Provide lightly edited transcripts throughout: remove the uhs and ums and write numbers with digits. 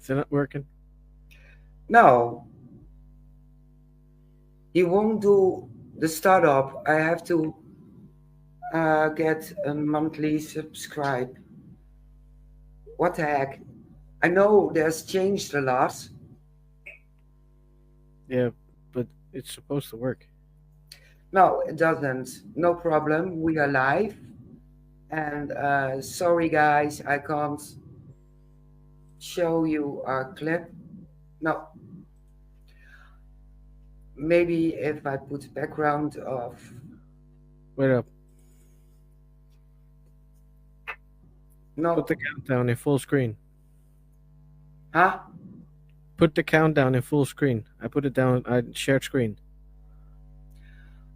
Is it not working? No, he won't do the startup. I have to get a monthly subscribe. What the heck? I know there's changed a lot. Yeah, but it's supposed to work. No, it doesn't. No problem. We are live. And sorry, guys, I can't show you our clip. No, maybe if I put background of. Wait up. Put No, the countdown in full screen. huh? Put the countdown in full screen. I put it down. I shared screen.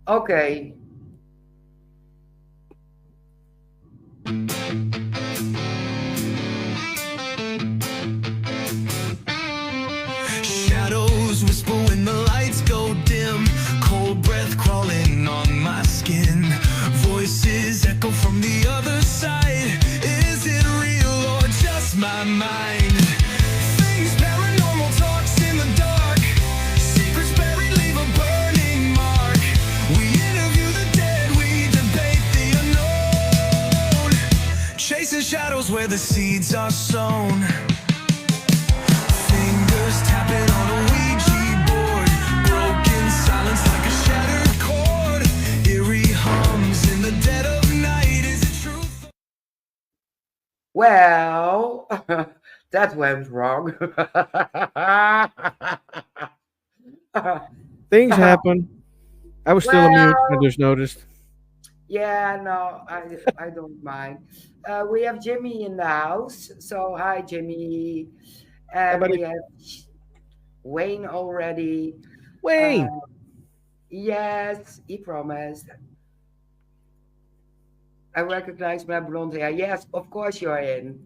Okay. Shadows whisper when the lights go dim. Cold breath crawling on my skin. Voices echo from the other side. Is it real or just my mind? Things paranormal talks in the dark. Secrets buried leave a burning mark. We interview the dead, we debate the unknown. Chasing shadows where the seeds are sown. Fingers tapping on a Ouija board. Broken silence like a shattered chord. Eerie hums in the dead of night. Is it truth? Well, that went wrong. Things happen. I was still on mute. I Well, just noticed. yeah, no, I don't mind. We have Jimmy in the house. So hi, Jimmy. Hey, And buddy. we have Wayne already. Wayne. Uh, yes, he promised. I recognize my blonde hair. Yes, of course you're in.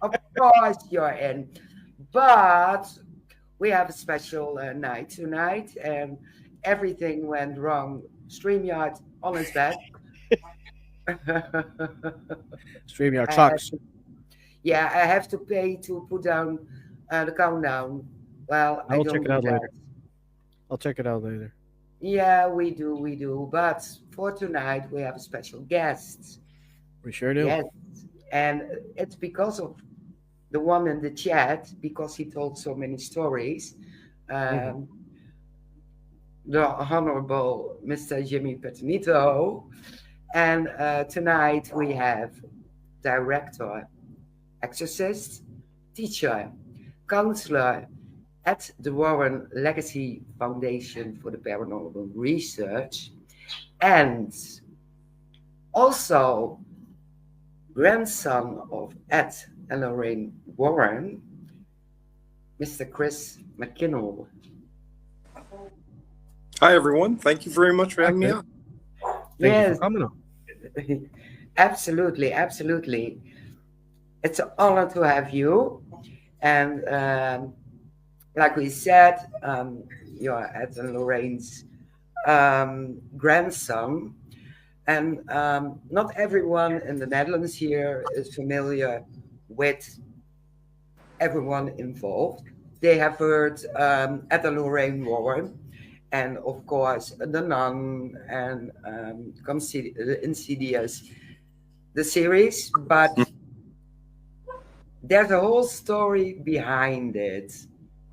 Of course you're in. But we have a special night tonight, and everything went wrong. StreamYard on its back. StreamYard I have sucks. to, yeah, I have to pay to put down the countdown. Well, I I will check don't it do out that. later. I'll check it out later. Yeah, we do. But for tonight, we have a special guest. We sure do. Yes, and it's because of the one in the chat, because he told so many stories. Hmm. Um, the Honorable Mr. Jimmy Petinito. And tonight we have director, exorcist, teacher, counselor at the Warren Legacy Foundation for the Paranormal Research, and also grandson of Ed and Lorraine Warren, Mr. Chris McKinnell. Hi, everyone. Thank you very much for Hi, having me Chris. on. Thank you for Yes, coming on. absolutely, absolutely. It's an honor to have you. And like we said, you're Ed and Lorraine's grandson. And not everyone in the Netherlands here is familiar with everyone involved. They have heard Ed and Lorraine Warren, and of course, The Nun and Insidious, the series, but there's a whole story behind it.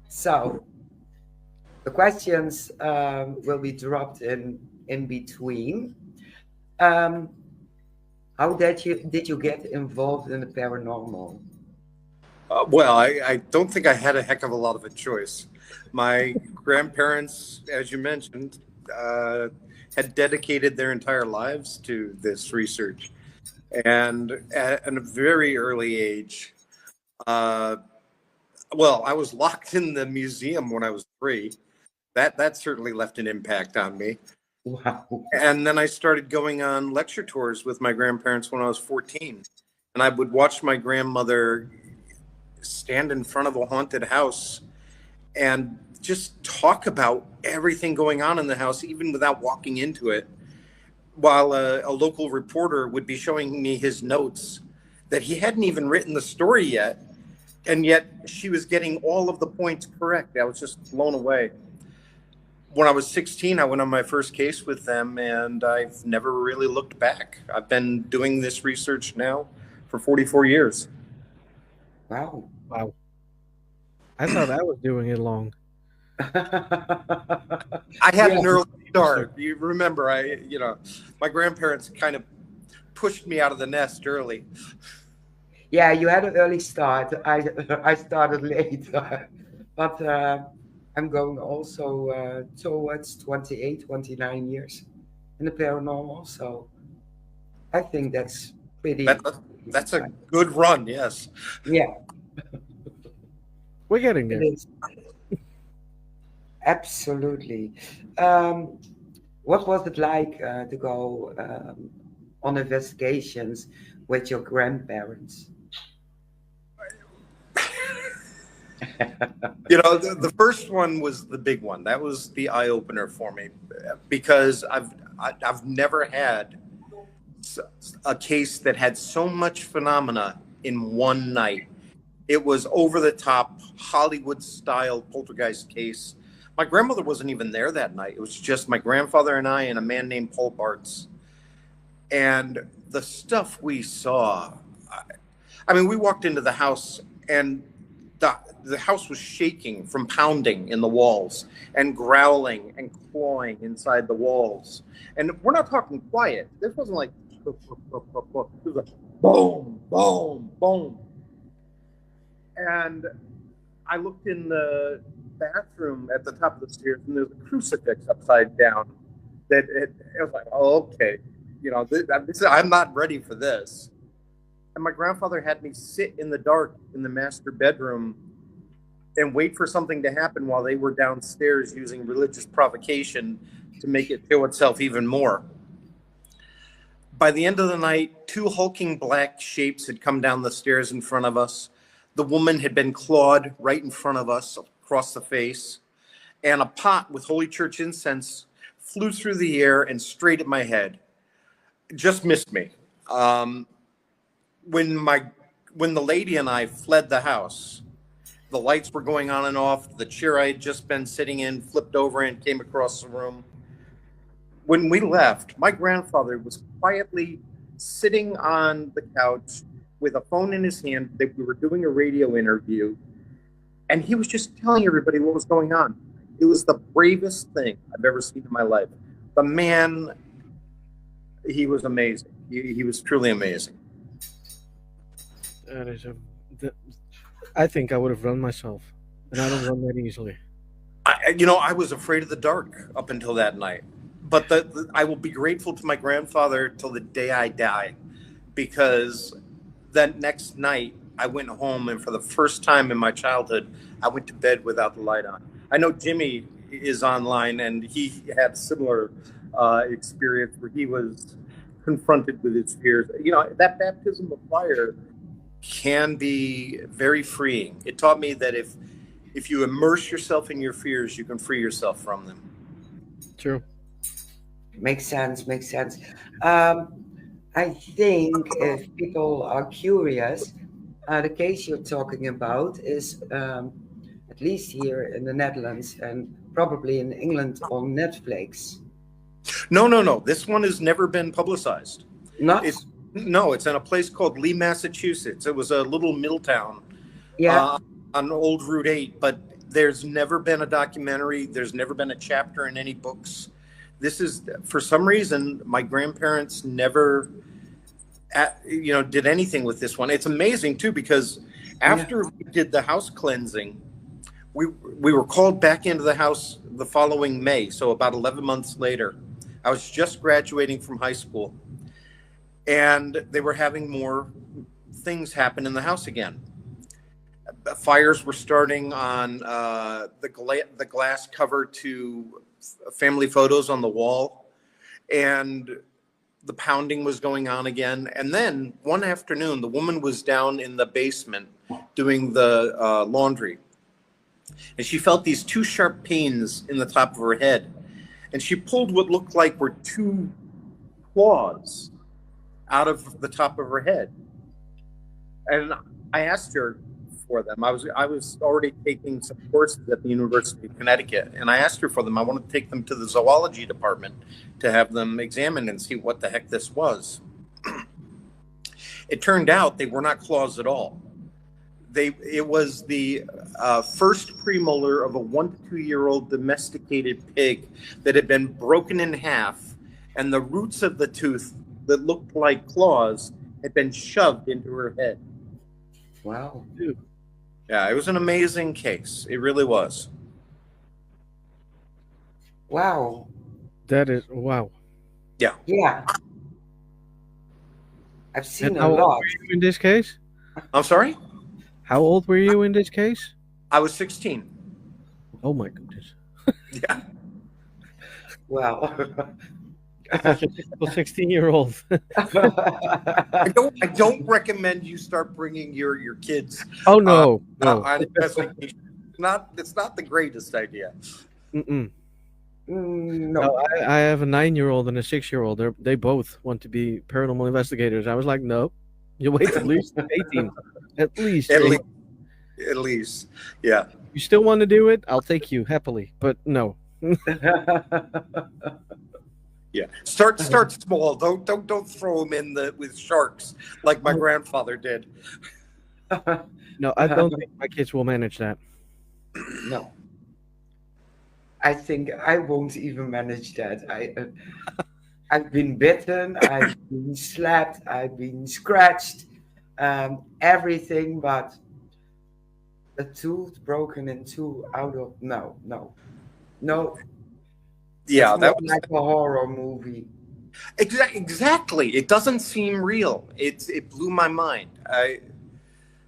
So the questions will be dropped in between. Um, how did you get involved in the paranormal? Well, I don't think I had a heck of a lot of a choice. My grandparents, as you mentioned, uh, had dedicated their entire lives to this research. And at a very early age, uh, well, I was locked in the museum when I was 3. That certainly left an impact on me. Wow. And then I started going on lecture tours with my grandparents when I was 14. And I would watch my grandmother stand in front of a haunted house and just talk about everything going on in the house, even without walking into it, while a local reporter would be showing me his notes that he hadn't even written the story yet. And yet she was getting all of the points correct. I was just blown away. When I was 16, I went on my first case with them, and I've never really looked back. I've been doing this research now for 44 years. Wow. Wow. I thought I was doing it long. I had Yeah. an early start. You remember, my grandparents kind of pushed me out of the nest early. Yeah, you had an early start. I started late, but I'm going also towards 28, 29 years in the paranormal. So I think that's pretty. That's a good run, yes. Yeah, We're getting it there. is. Absolutely. What was it like to go on investigations with your grandparents? The first one was the big one. That was the eye opener for me, because I've never had a case that had so much phenomena in one night. It was over the top Hollywood style poltergeist case. My grandmother wasn't even there that night. It was just my grandfather and I and a man named Paul Bartz. And the stuff we saw, I mean, we walked into the house and the house was shaking from pounding in the walls and growling and clawing inside the walls. And we're not talking quiet. This wasn't like, it was like boom, boom, boom. And I looked in the bathroom at the top of the stairs, and there's a crucifix upside down. It was like, oh, okay, I'm not ready for this. And my grandfather had me sit in the dark in the master bedroom and wait for something to happen while they were downstairs using religious provocation to make it show itself even more. By the end of the night, 2 hulking black shapes had come down the stairs in front of us. The woman had been clawed right in front of us across the face, and a pot with Holy Church incense flew through the air and straight at my head. Just missed me. When the lady and I fled the house, the lights were going on and off. The chair I had just been sitting in flipped over and came across the room. When we left, my grandfather was quietly sitting on the couch with a phone in his hand. We were doing a radio interview, and he was just telling everybody what was going on. It was the bravest thing I've ever seen in my life. The man, he was amazing. He was truly amazing. That is I think I would have run myself, and I don't run that easily. I was afraid of the dark up until that night. But I will be grateful to my grandfather till the day I die, because that next night I went home, and for the first time in my childhood, I went to bed without the light on. I know Jimmy is online, and he had a similar experience where he was confronted with his fears. That baptism of fire can be very freeing. It taught me that if you immerse yourself in your fears, you can free yourself from them. True. Makes sense. I think if people are curious, the case you're talking about is at least here in the Netherlands and probably in England on Netflix. No. This one has never been publicized. Not? It's in a place called Lee, Massachusetts. It was a little mill town on Old Route 8, but there's never been a documentary. There's never been a chapter in any books. This is, for some reason, my grandparents never, did anything with this one. It's amazing, too, because after we did the house cleansing, we were called back into the house the following May, so about 11 months later. I was just graduating from high school, and they were having more things happen in the house again. Fires were starting on the glass cover to family photos on the wall, and the pounding was going on again. And then one afternoon, the woman was down in the basement doing the laundry, and she felt these 2 sharp pains in the top of her head, and she pulled what looked like were 2 claws out of the top of her head. And I asked her, for them. I was already taking some courses at the University of Connecticut, and I asked her for them. I wanted to take them to the zoology department to have them examined and see what the heck this was. It turned out they were not claws at all. It was the first premolar of a 1 to 2 year old domesticated pig that had been broken in half, and the roots of the tooth that looked like claws had been shoved into her head. Wow. Yeah, it was an amazing case. It really was. Wow. That is wow. Yeah. I've seen And a how old lot. were you in this case? I'm sorry? How old were you in this case? I was 16. Oh my goodness. Yeah. Well, That's a typical 16-year-old. I don't recommend you start bringing your kids Oh no, no. on investigation. It's not the greatest idea. Mm-mm. no. No, I have a 9-year-old and a 6-year-old. They both want to be paranormal investigators. I was like, no, you wait at least 18. At least. At least. Yeah. You still want to do it? I'll take you happily. But no. Yeah. Start small. Don't throw them in with sharks like my grandfather did. No, I don't think my kids will manage that. No. I think I won't even manage that. I've been bitten, I've been slapped, I've been scratched, everything but a tooth broken in two out of no. Yeah, It's that not was like a horror movie. exactly. It doesn't seem real. It blew my mind.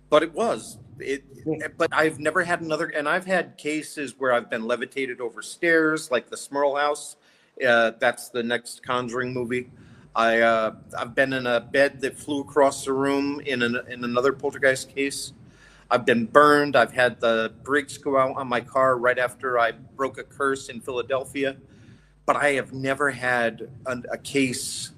But it was. But I've never had another, and I've had cases where I've been levitated over stairs, like the Smurl House. That's the next Conjuring movie. I've been in a bed that flew across the room in another poltergeist case. I've been burned. I've had the brakes go out on my car right after I broke a curse in Philadelphia. But I have never had a case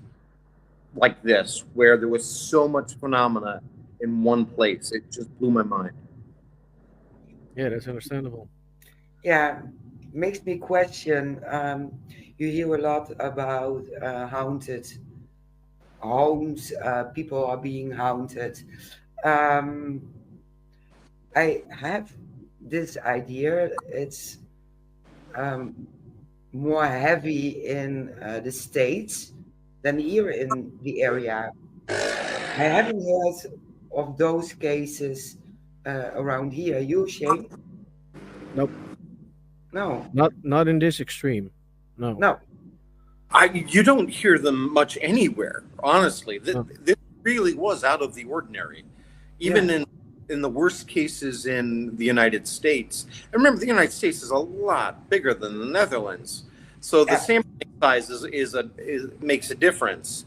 like this where there was so much phenomena in one place. It just blew my mind. Yeah, that's understandable. Yeah, makes me question. You hear a lot about haunted homes, people are being haunted. Um, I have this idea. It's um, more heavy in the States than here in the area. I haven't heard of those cases around here. You, Shane? Nope. No, Not in this extreme. No. no. You don't hear them much anywhere, honestly. No. This really was out of the ordinary, even in the worst cases in the United States. And remember, the United States is a lot bigger than the Netherlands, so the sampling size makes a difference.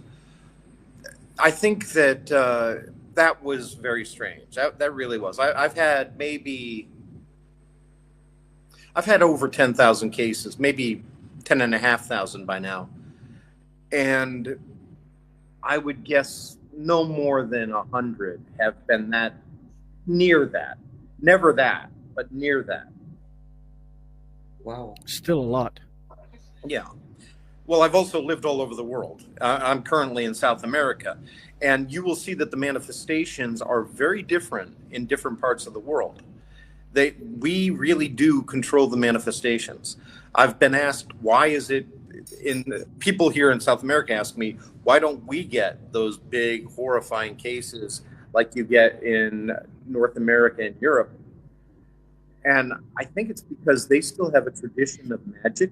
I think that that was very strange. That really was. I've had over 10,000 cases, maybe 10,500 by now. And I would guess no more than 100 have been near that. Never that, but near that. Wow. Still a lot. Yeah. Well, I've also lived all over the world. I'm currently in South America. And you will see that the manifestations are very different in different parts of the world. We really do control the manifestations. I've been asked, why is it people here in South America ask me, why don't we get those big horrifying cases like you get in North America and Europe? And I think it's because they still have a tradition of magic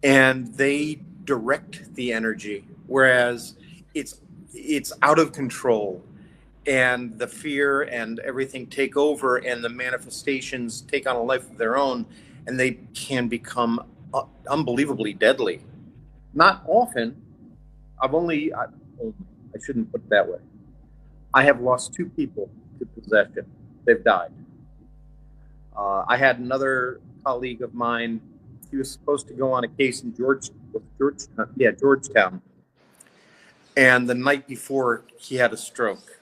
and they direct the energy, whereas it's out of control. And the fear and everything take over, and the manifestations take on a life of their own, and they can become unbelievably deadly. Not often. I shouldn't put it that way. I have lost 2 people to possession. They've died. I had another colleague of mine. He was supposed to go on a case in Georgetown. And the night before, he had a stroke.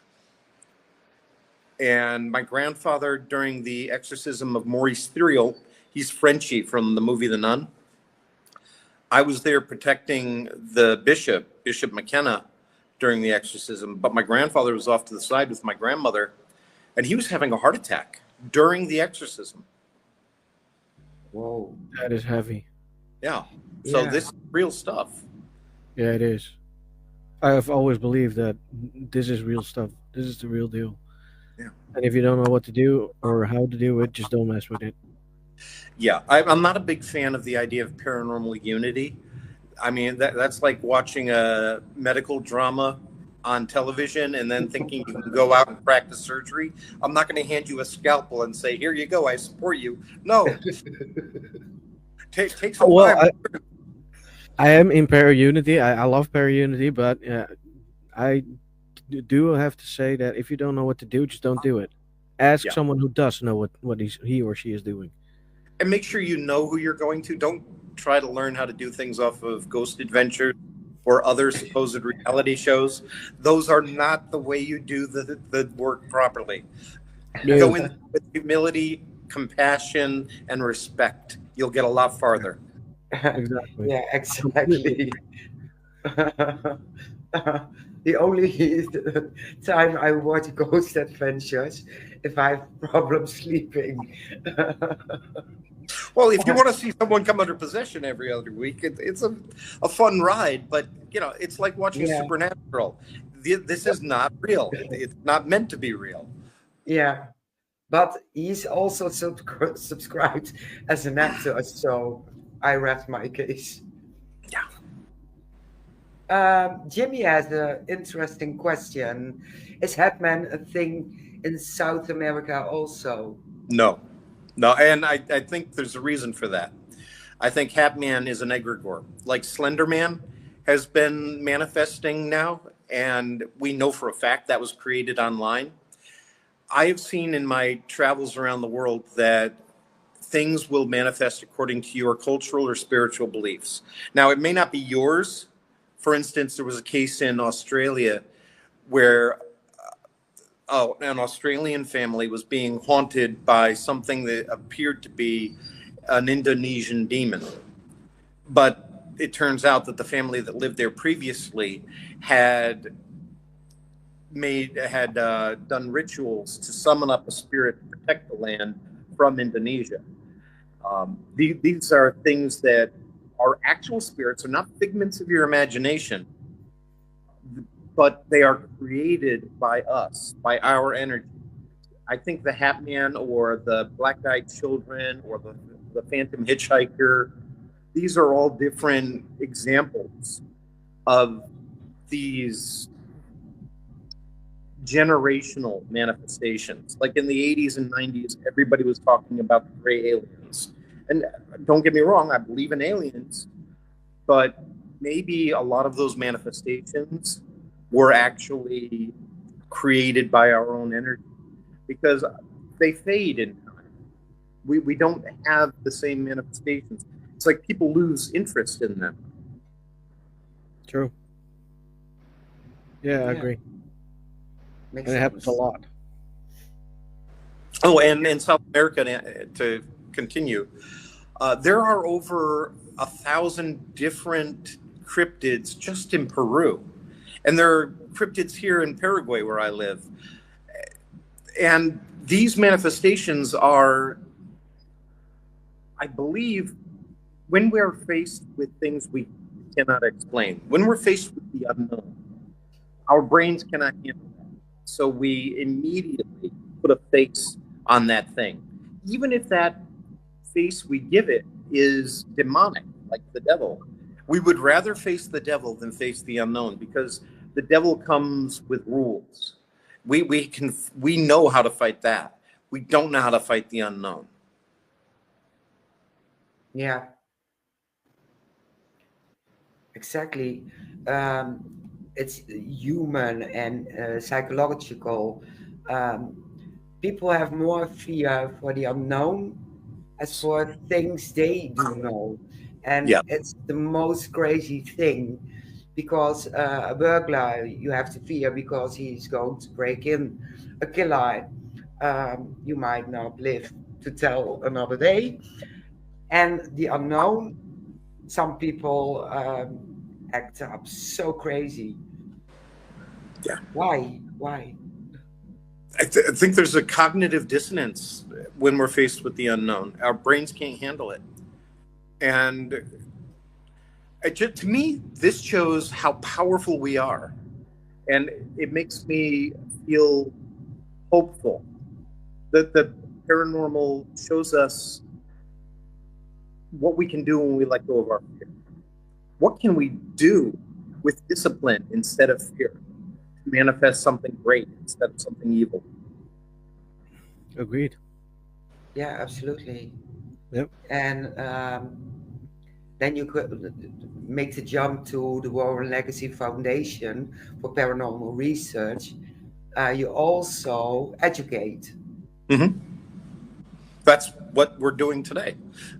And my grandfather, during the exorcism of Maurice Theriault, he's Frenchie from the movie The Nun. I was there protecting the Bishop McKenna, during the exorcism, but my grandfather was off to the side with my grandmother, and he was having a heart attack during the exorcism. Whoa. That is heavy. Yeah. So Yeah. this is real stuff. Yeah, it is. I've always believed that this is real stuff. This is the real deal. Yeah. And if you don't know what to do or how to do it, just don't mess with it. Yeah, I'm not a big fan of the idea of paranormal unity. I mean, that's like watching a medical drama on television and then thinking you can go out and practice surgery. I'm not going to hand you a scalpel and say, "Here you go, I support you." No, take some Well, time. I am in Unity. I love Unity, but I do have to say that if you don't know what to do, just don't do it. Ask Yeah. someone who does know what he or she is doing. And make sure you know who you're going to. Don't try to learn how to do things off of Ghost Adventures or other supposed reality shows. Those are not the way you do the work properly. Yeah. Go in with humility, compassion, and respect. You'll get a lot farther. Exactly. Yeah, exactly. The only time I watch Ghost Adventures if I have problems sleeping. Well, if you want to see someone come under possession every other week, it's a fun ride, but it's like watching Yeah. Supernatural. This is not real. It's not meant to be real. Yeah, but he's also subscribed as an actor, so I rest my case. Yeah. Jimmy has an interesting question. Is Headman a thing in South America also? No, and I think there's a reason for that. I think Hatman is an egregore, like Slender Man has been manifesting now, and we know for a fact that was created online. I have seen in my travels around the world that things will manifest according to your cultural or spiritual beliefs. Now, it may not be yours. For instance, there was a case in Australia where an Australian family was being haunted by something that appeared to be an Indonesian demon. But it turns out that the family that lived there previously had done rituals to summon up a spirit to protect the land from Indonesia. These are things that are actual spirits, are not figments of your imagination, but they are created by us, by our energy. I think the Hat Man or the Black-Eyed Children or the Phantom Hitchhiker, these are all different examples of these generational manifestations. Like in the 80s and 90s, everybody was talking about the gray aliens. And don't get me wrong, I believe in aliens, but maybe a lot of those manifestations were actually created by our own energy because they fade in time. We don't have the same manifestations. It's like people lose interest in them. True. Yeah, I agree. Makes And it happens a sense. lot. Oh, and in South America, to continue, there are over 1,000 different cryptids just in Peru. And there are cryptids here in Paraguay where I live. And these manifestations are, I believe, when we're faced with things we cannot explain, when we're faced with the unknown, our brains cannot handle that. So we immediately put a face on that thing. Even if that face we give it is demonic, like the devil, we would rather face the devil than face the unknown because the devil comes with rules. We know how to fight that. We don't know how to fight the unknown. Yeah, exactly. It's human and psychological. People have more fear for the unknown as for things they do know. And Yeah. it's the most crazy thing because a burglar you have to fear because he's going to break in, a killer You might not live to tell another day. And the unknown, some people act up so crazy. Yeah. Why? Why? I think there's a cognitive dissonance when we're faced with the unknown. Our brains can't handle it. And to me, this shows how powerful we are. And it makes me feel hopeful that the paranormal shows us what we can do when we let go of our fear. What can we do with discipline instead of fear to manifest something great instead of something evil? Agreed. Yeah, absolutely. Yep. And then you could make the jump to the Warren Legacy Foundation for Paranormal Research. You also educate. Mm-hmm. That's what we're doing today.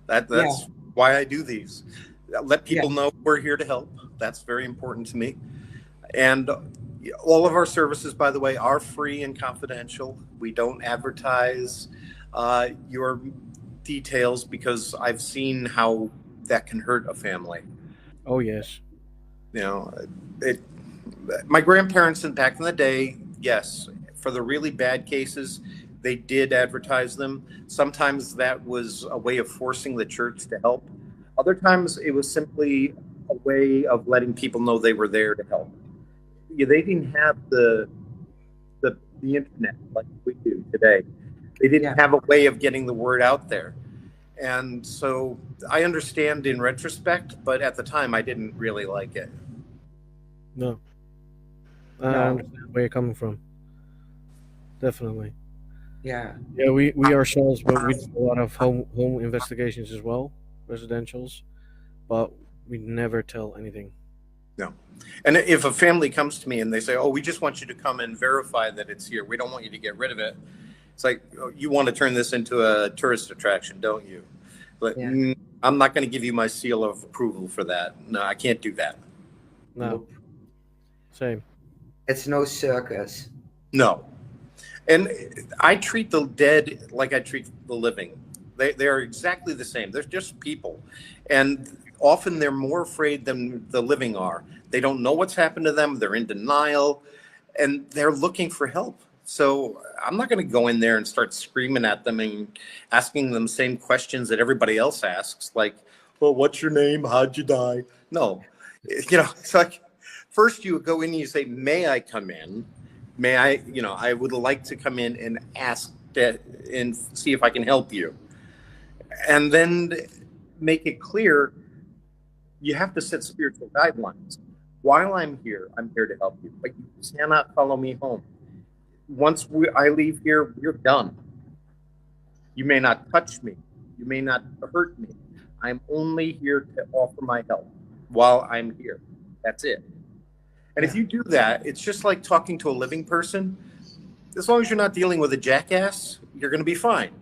Yeah, That's why I do these. Let yeah, people know we're here to help. That's very important to me. And all of our services, by the way, are free and confidential. We don't advertise your details because I've seen how that can hurt a family. Oh yes. You know, it. My grandparents, back in the day, yes, for the really bad cases, they did advertise them. Sometimes that was a way of forcing the church to help. Other times it was simply a way of letting people know they were there to help. Yeah, they didn't have the internet like we do today. They yeah, didn't have a way of getting the word out there. And so I understand in retrospect, but at the time I didn't really like it. No. I no, understand where you're coming from. Definitely. yeah, Yeah, we ourselves, but we do a lot of home investigations as well, residentials, but we never tell anything. No. And if a family comes to me and they say, "Oh, we just want you to come and verify that it's here. We don't want you to get rid of it." It's like, oh, you want to turn this into a tourist attraction, don't you? But yeah, I'm not going to give you my seal of approval for that. No, I can't do that. No, nope. same. It's no circus. No. And I treat the dead like I treat the living. They are exactly the same. They're just people. And often they're more afraid than the living are. They don't know what's happened to them. They're in denial and they're looking for help. So I'm not going to go in there and start screaming at them and asking them the same questions that everybody else asks, like, well, what's your name? How'd you die? No. It's like first you go in and you say, may I come in? May I, I would like to come in and ask that and see if I can help you. And then make it clear you have to set spiritual guidelines. While I'm here to help you, but you cannot follow me home. Once I leave here, we're done. You may not touch me. You may not hurt me. I'm only here to offer my help while I'm here. That's it. And if Yeah, you do that, it's just like talking to a living person. As long as you're not dealing with a jackass, you're going to be fine.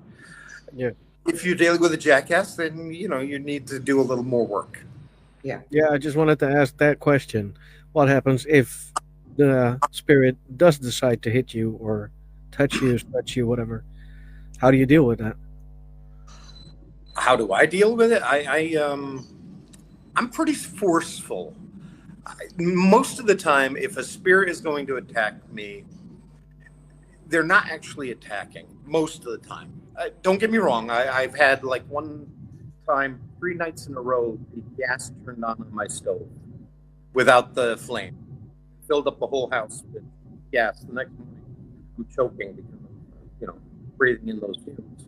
Yeah. If you're dealing with a jackass, then you need to do a little more work. yeah, Yeah, I just wanted to ask that question. What happens if the spirit does decide to hit you or touch you, whatever? How do you deal with that? How do I deal with it? I'm pretty forceful. Most of the time, if a spirit is going to attack me, they're not actually attacking. Most of the time, don't get me wrong. I've had like one time, 3 nights in a row, the gas turned on my stove without the flame, filled up the whole house with gas. The next morning, I'm choking because of, breathing in those fumes.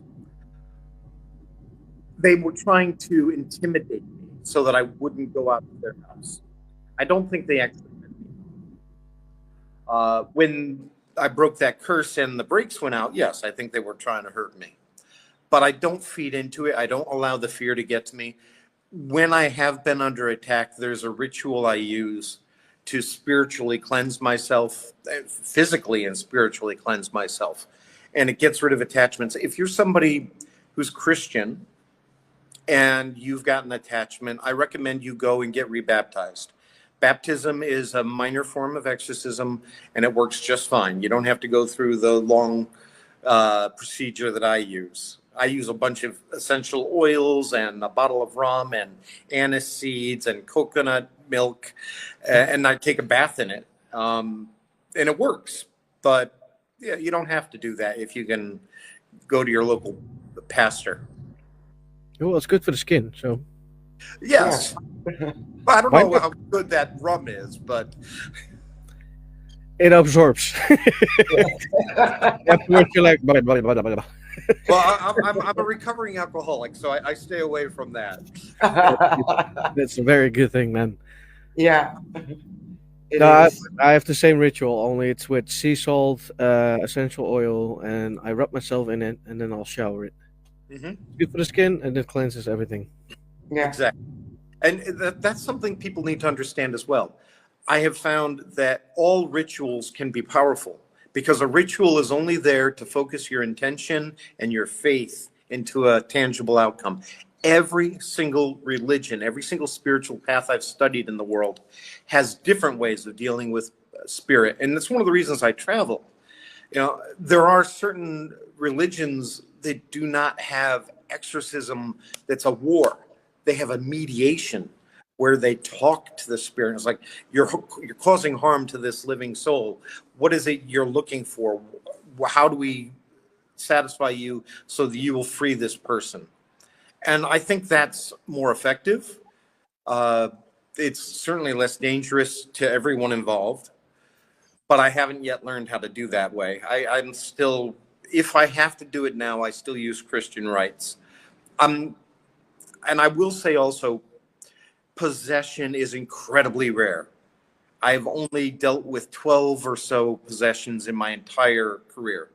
They were trying to intimidate me so that I wouldn't go out to their house. I don't think they actually meant me. When I broke that curse and the brakes went out, yes, I think they were trying to hurt me. But I don't feed into it. I don't allow the fear to get to me. When I have been under attack, there's a ritual I use to spiritually cleanse myself, physically and spiritually cleanse myself. And it gets rid of attachments. If you're somebody who's Christian and you've got an attachment, I recommend you go and get rebaptized. Baptism is a minor form of exorcism and it works just fine. You don't have to go through the long procedure that I use. I use a bunch of essential oils and a bottle of rum and anise seeds and coconut milk, and I take a bath in it, and it works. But yeah, you don't have to do that if you can go to your local pastor. Well, it's good for the skin, so Yeah. Yes, I don't why know not? how good that rum is, but It absorbs. Afterwards, you're like, blah, blah, blah, blah, blah. well, I'm a recovering alcoholic, so I stay away from that. That's a very good thing, man. Yeah, it No, is. I have the same ritual, only it's with sea salt, essential oil, and I rub myself in it, and then I'll shower it. Hmm. Good for the skin, and it cleanses everything. Yeah, Exactly. And that's something people need to understand as well. I have found that all rituals can be powerful because a ritual is only there to focus your intention and your faith into a tangible outcome. Every single religion, every single spiritual path I've studied in the world has different ways of dealing with spirit. And that's one of the reasons I travel. There are certain religions that do not have exorcism that's a war. They have a mediation where they talk to the spirit. It's like you're causing harm to this living soul. What is it you're looking for? How do we satisfy you so that you will free this person? And I think that's more effective. Uh, it's certainly less dangerous to everyone involved, but I haven't yet learned how to do that way. I'm still, if I have to do it now, I still use Christian rites. Um, and I will say also, possession is incredibly rare. I've only dealt with 12 or so possessions in my entire career.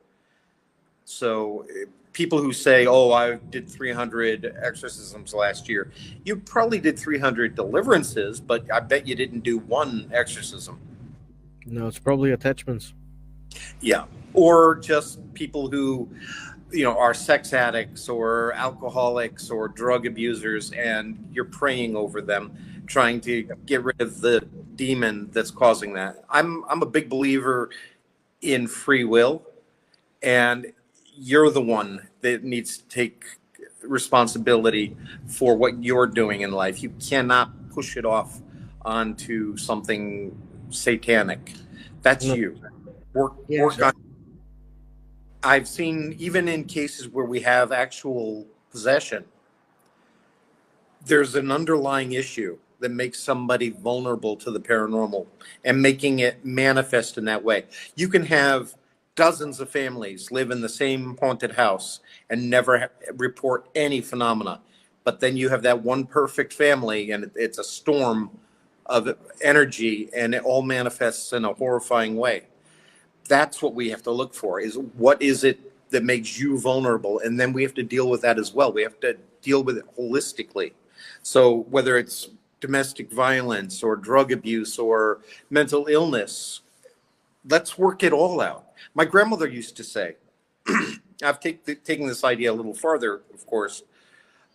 So people who say, oh, I did 300 exorcisms last year, you probably did 300 deliverances, but I bet you didn't do one exorcism. No, it's probably attachments. Yeah. Or just people who, are sex addicts or alcoholics or drug abusers, and you're praying over them, trying to get rid of the demon that's causing that. I'm a big believer in free will, and you're the one that needs to take responsibility for what you're doing in life. You cannot push it off onto something satanic. That's No, you. Work yeah, work on. I've seen even in cases where we have actual possession, there's an underlying issue that makes somebody vulnerable to the paranormal and making it manifest in that way. You can have dozens of families live in the same haunted house and never report any phenomena. But then you have that one perfect family and it's a storm of energy and it all manifests in a horrifying way. That's what we have to look for, is what is it that makes you vulnerable? And then we have to deal with that as well. We have to deal with it holistically. So whether it's domestic violence or drug abuse or mental illness, let's work it all out. My grandmother used to say, I've taken this idea a little farther, of course,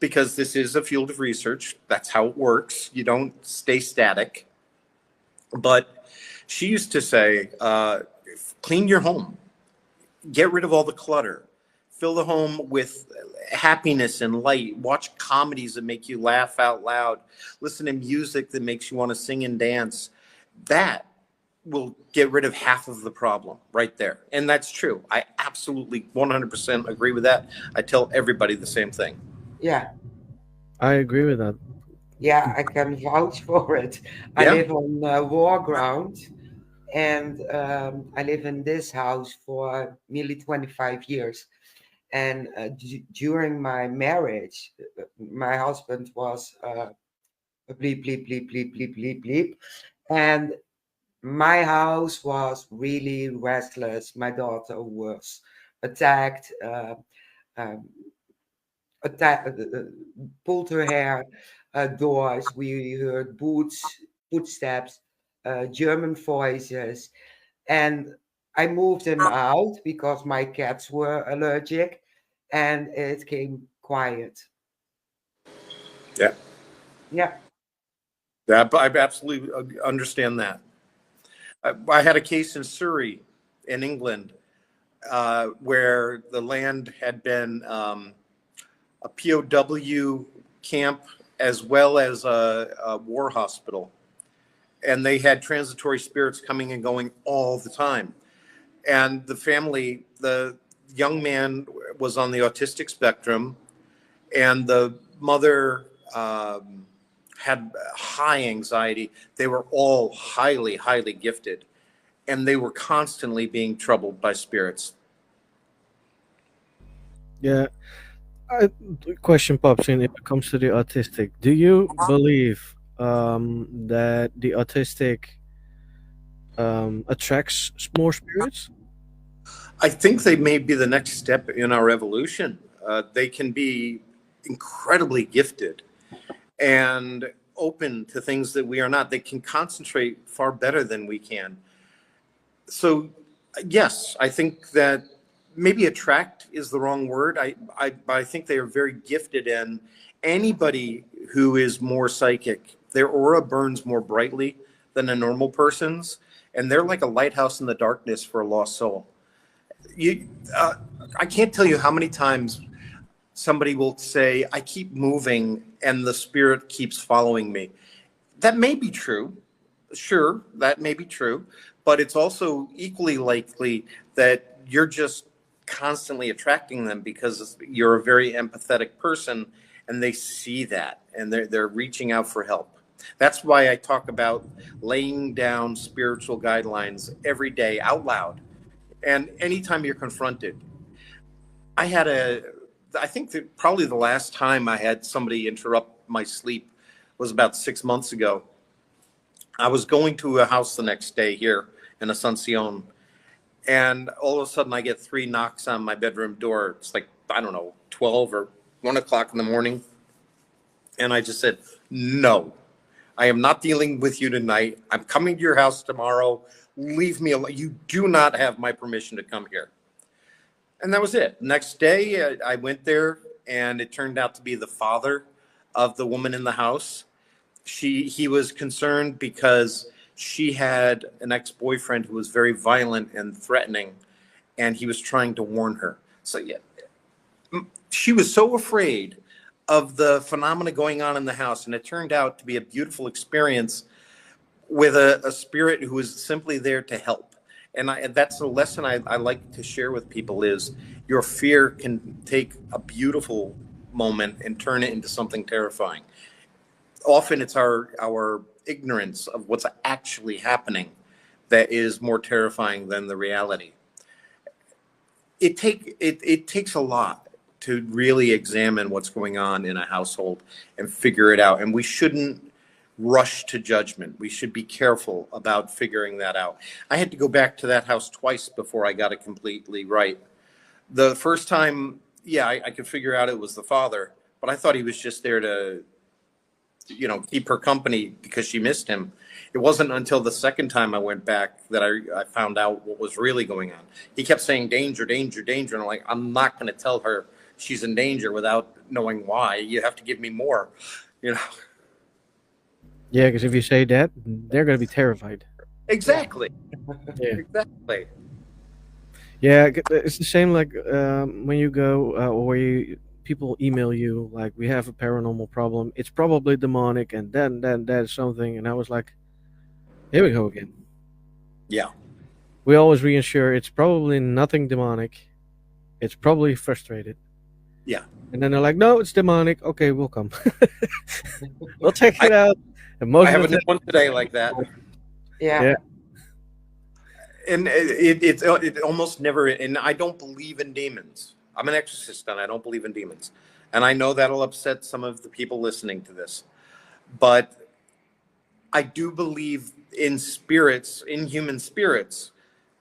because this is a field of research. That's how it works. You don't stay static. But she used to say, clean your home, get rid of all the clutter, fill the home with happiness and light, watch comedies that make you laugh out loud, listen to music that makes you want to sing and dance. That will get rid of half of the problem right there. And that's true. I absolutely 100% agree with that. I tell everybody the same thing. yeah, I agree with that. yeah. I can vouch for it. I Yeah. live on war ground, and I live in this house for nearly 25 years. And during my marriage, my husband was bleep, bleep, bleep, bleep, bleep, bleep, bleep. And my house was really restless. My daughter was attacked, um, pulled her hair, doors. We heard boots, footsteps, German voices. And I moved him out because my cats were allergic, and it came quiet. Yeah. Yeah, I absolutely understand that. I had a case in Surrey in England. where the land had been a POW camp as well as a war hospital. And they had transitory spirits coming and going all the time. And the family, the young man was on the autistic spectrum, and the mother had high anxiety. They were all highly, highly gifted, and they were constantly being troubled by spirits. Yeah. The question pops in if it comes to the autistic. Do you believe that the autistic attracts more spirits? I think they may be the next step in our evolution. They can be incredibly gifted and open to things that we are not. They can concentrate far better than we can. So, yes, I think that maybe attract is the wrong word. I think they are very gifted, and anybody who is more psychic, their aura burns more brightly than a normal person's, and they're like a lighthouse in the darkness for a lost soul. You, I can't tell you how many times somebody will say, I keep moving and the spirit keeps following me. That may be true. Sure, that may be true. But it's also equally likely that you're just constantly attracting them because you're a very empathetic person and they see that and they're reaching out for help. That's why I talk about laying down spiritual guidelines every day out loud. And anytime you're confronted, I think that probably the last time I had somebody interrupt my sleep was about 6 months ago. I was going to a house the next day here in Asuncion, and all of a sudden I get 3 knocks on my bedroom door. It's like, I don't know, 12 or 1 o'clock in the morning. And I just said, no, I am not dealing with you tonight. I'm coming to your house tomorrow. Leave me alone. You do not have my permission to come here. And that was it. Next day, I went there, and it turned out to be the father of the woman in the house. He was concerned because she had an ex-boyfriend who was very violent and threatening, and he was trying to warn her. So yeah, she was so afraid of the phenomena going on in the house, and it turned out to be a beautiful experience with a spirit who was simply there to help. And that's a lesson I like to share with people is your fear can take a beautiful moment and turn it into something terrifying. Often it's our ignorance of what's actually happening that is more terrifying than the reality. It takes a lot to really examine what's going on in a household and figure it out. And we shouldn't rush to judgment. We should be careful about figuring that out. I had to go back to that house twice before I got it completely right. The first time, yeah, I could figure out it was the father, but I thought he was just there to, keep her company because she missed him. It wasn't until the second time I went back that I found out what was really going on. He kept saying danger, danger, danger. And I'm like, I'm not going to tell her she's in danger without knowing why. You have to give me more, Yeah, because if you say that, they're going to be terrified. Exactly. Yeah. Exactly. Yeah, it's the same like when you go or people email you like we have a paranormal problem. It's probably demonic, and then that's something. And I was like, here we go again. Yeah. We always reinsure it's probably nothing demonic. It's probably frustrated. Yeah. And then they're like, no, it's demonic. Okay, we'll come. We'll check it out. And most I have of the one today like that. Yeah. And it almost never, and I don't believe in demons. I'm an exorcist and I don't believe in demons. And I know that'll upset some of the people listening to this. But I do believe in spirits, in human spirits.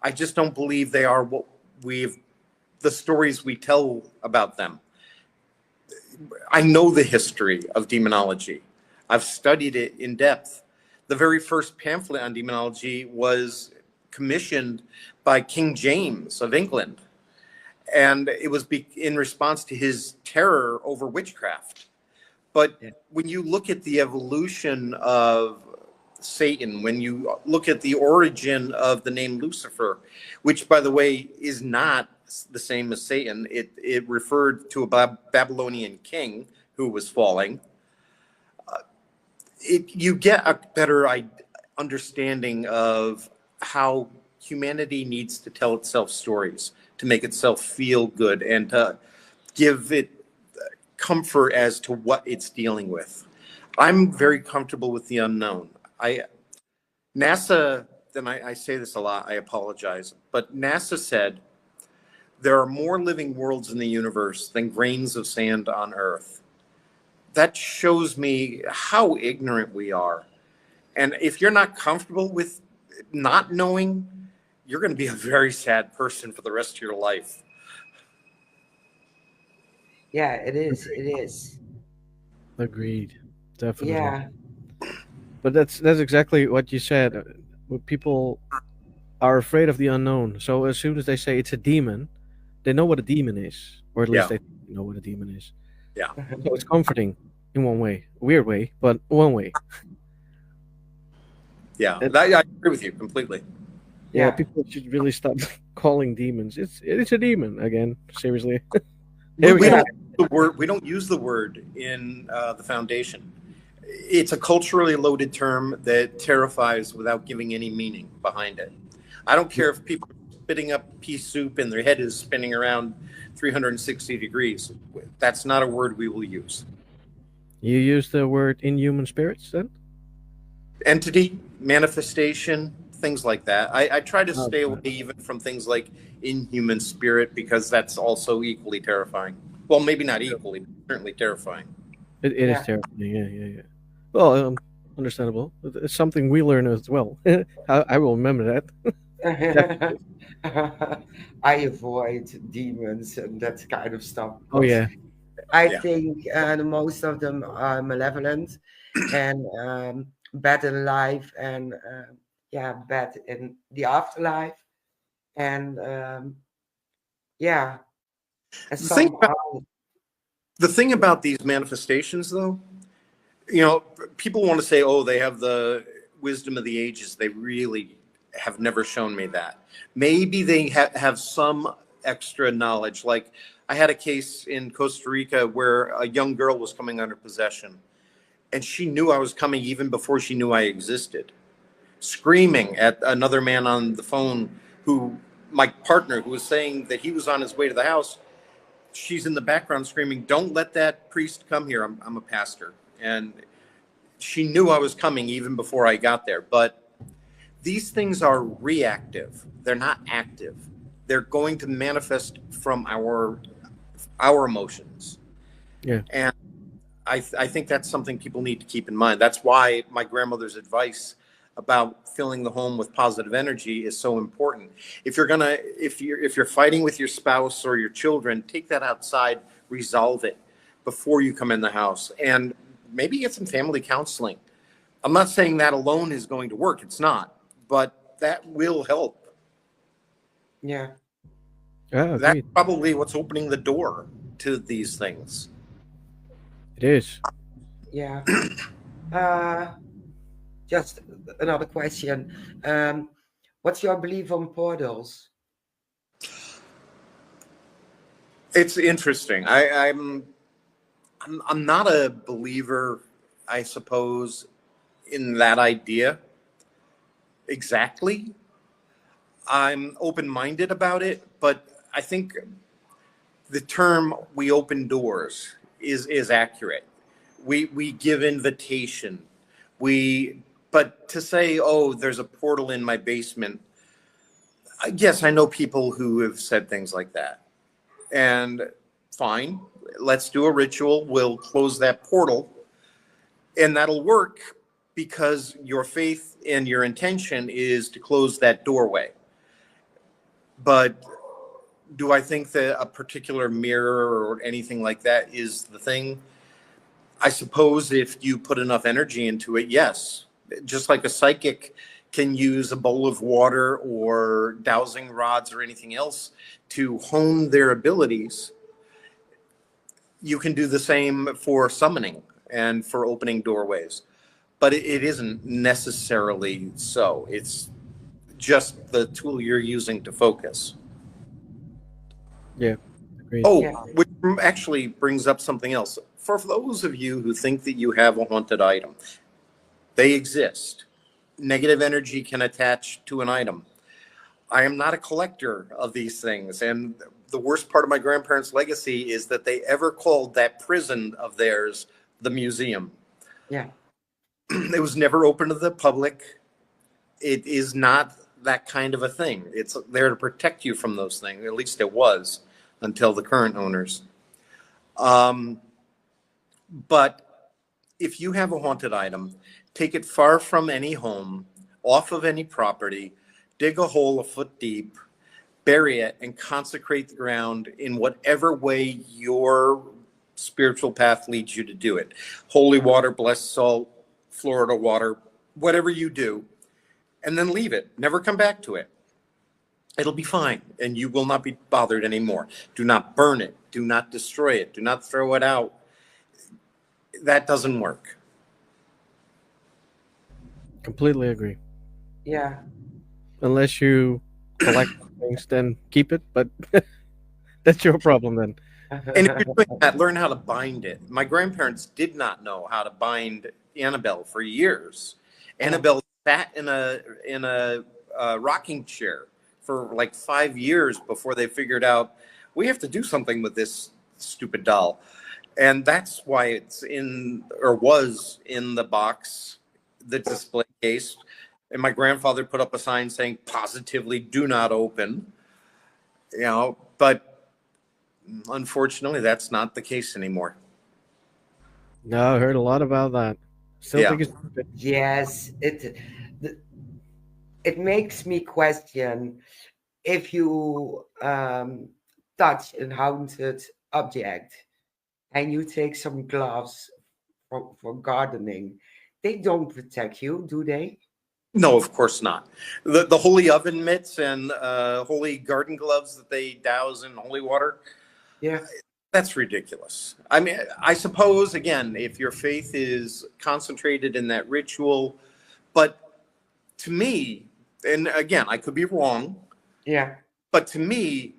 I just don't believe they are what the stories we tell about them. I know the history of demonology. I've studied it in depth. The very first pamphlet on demonology was commissioned by King James of England. And it was in response to his terror over witchcraft. But when you look at the evolution of Satan, when you look at the origin of the name Lucifer, which, by the way, is not the same as Satan, it referred to a Babylonian king who was falling. You get a better understanding of how humanity needs to tell itself stories to make itself feel good and to give it comfort as to what it's dealing with. I'm very comfortable with the unknown. NASA, and I say this a lot, I apologize, but NASA said there are more living worlds in the universe than grains of sand on Earth. That shows me how ignorant we are. And if you're not comfortable with not knowing, you're going to be a very sad person for the rest of your life. Yeah, it is. It is. Agreed. Definitely. Yeah. But that's exactly what you said. People are afraid of the unknown. So as soon as they say it's a demon, they know what a demon is, or at least Yeah. they know what a demon is. Yeah. So it's comforting in one way, a weird way, but one way. Yeah. And- I agree with you completely. Yeah, Yeah. people should really stop calling demons. It's a demon again. Seriously. We, Here we we go. don't use the word. We don't use the word in the foundation. It's a culturally loaded term that terrifies without giving any meaning behind it. I don't care if people are spitting up pea soup and their head is spinning around 360 degrees. That's not a word we will use. You use the word inhuman spirits then? Entity, manifestation, things like that. I try to stay Okay. away even from things like inhuman spirit because that's also equally terrifying. Well, maybe not equally, but certainly terrifying. It is Yeah. terrifying. Yeah. Well, understandable. It's something we learn as well. I will remember that. I avoid demons and that kind of stuff. Oh yeah. I Yeah. think the most of them are malevolent and bad in life and bad in the afterlife. And and The some thing, are, the thing about these manifestations, though, people want to say, oh, they have the wisdom of the ages. They really have never shown me that. Maybe they have some extra knowledge. Like I had a case in Costa Rica where a young girl was coming under possession, and she knew I was coming even before she knew I existed, screaming at another man on the phone my partner, who was saying that he was on his way to the house. She's in the background screaming, don't let that priest come here. I'm a pastor. And she knew I was coming even before I got there. But these things are reactive. They're not active. They're going to manifest from our emotions. Yeah. And I think that's something people need to keep in mind. That's why my grandmother's advice about filling the home with positive energy is so important. If you're fighting with your spouse or your children, take that outside, resolve it before you come in the house, and maybe get some family counseling. I'm not saying that alone is going to work. It's not, but that will help. yeah. Yeah, That's agreed. probably what's opening the door to these things. It is. Yeah. Just another question. What's your belief on portals? It's interesting. I'm not a believer, I suppose, in that idea exactly. I'm open-minded about it, but I think the term "we open doors" is accurate. We give invitation. But to say, oh, there's a portal in my basement. Yes, I know people who have said things like that. And fine, let's do a ritual. We'll close that portal. And that'll work because your faith and your intention is to close that doorway. But do I think that a particular mirror or anything like that is the thing? I suppose if you put enough energy into it, yes. Just like a psychic can use a bowl of water or dowsing rods or anything else to hone their abilities, you can do the same for summoning and for opening doorways. but it isn't necessarily so. It's just the tool you're using to focus. Yeah, agreed. Oh, Yeah. which actually brings up something else. For those of you who think that you have a haunted item, they exist. Negative energy can attach to an item. I am not a collector of these things. And the worst part of my grandparents' legacy is that they ever called that prison of theirs the museum. Yeah. It was never open to the public. It is not that kind of a thing. It's there to protect you from those things. At least it was until the current owners. Um, but if you have a haunted item, take it far from any home, off of any property, dig a hole a foot deep, bury it, and consecrate the ground in whatever way your spiritual path leads you to do it. Holy water, blessed salt, Florida water, whatever you do, and then leave it. Never come back to it. It'll be fine, and you will not be bothered anymore. Do not burn it. Do not destroy it. Do not throw it out. That doesn't work. Completely agree. Yeah. Unless you collect things, then keep it. But that's your problem then. And if you're doing that, learn how to bind it. My grandparents did not know how to bind Annabelle for years. Annabelle sat in a rocking chair for like 5 years before they figured out we have to do something with this stupid doll. And that's why it's in, or was in, the box, the display case. And my grandfather put up a sign saying positively do not open. You know, but unfortunately that's not the case anymore. No, I heard a lot about that. Still Yeah. think it's stupid. Yes, it makes me question if you touch a haunted object and you take some gloves for gardening, they don't protect you, do they? No, of course not. The holy oven mitts and holy garden gloves that they douse in holy water, Yeah. that's ridiculous. I mean, I suppose, again, if your faith is concentrated in that ritual, but to me, and again, I could be wrong, Yeah. but to me,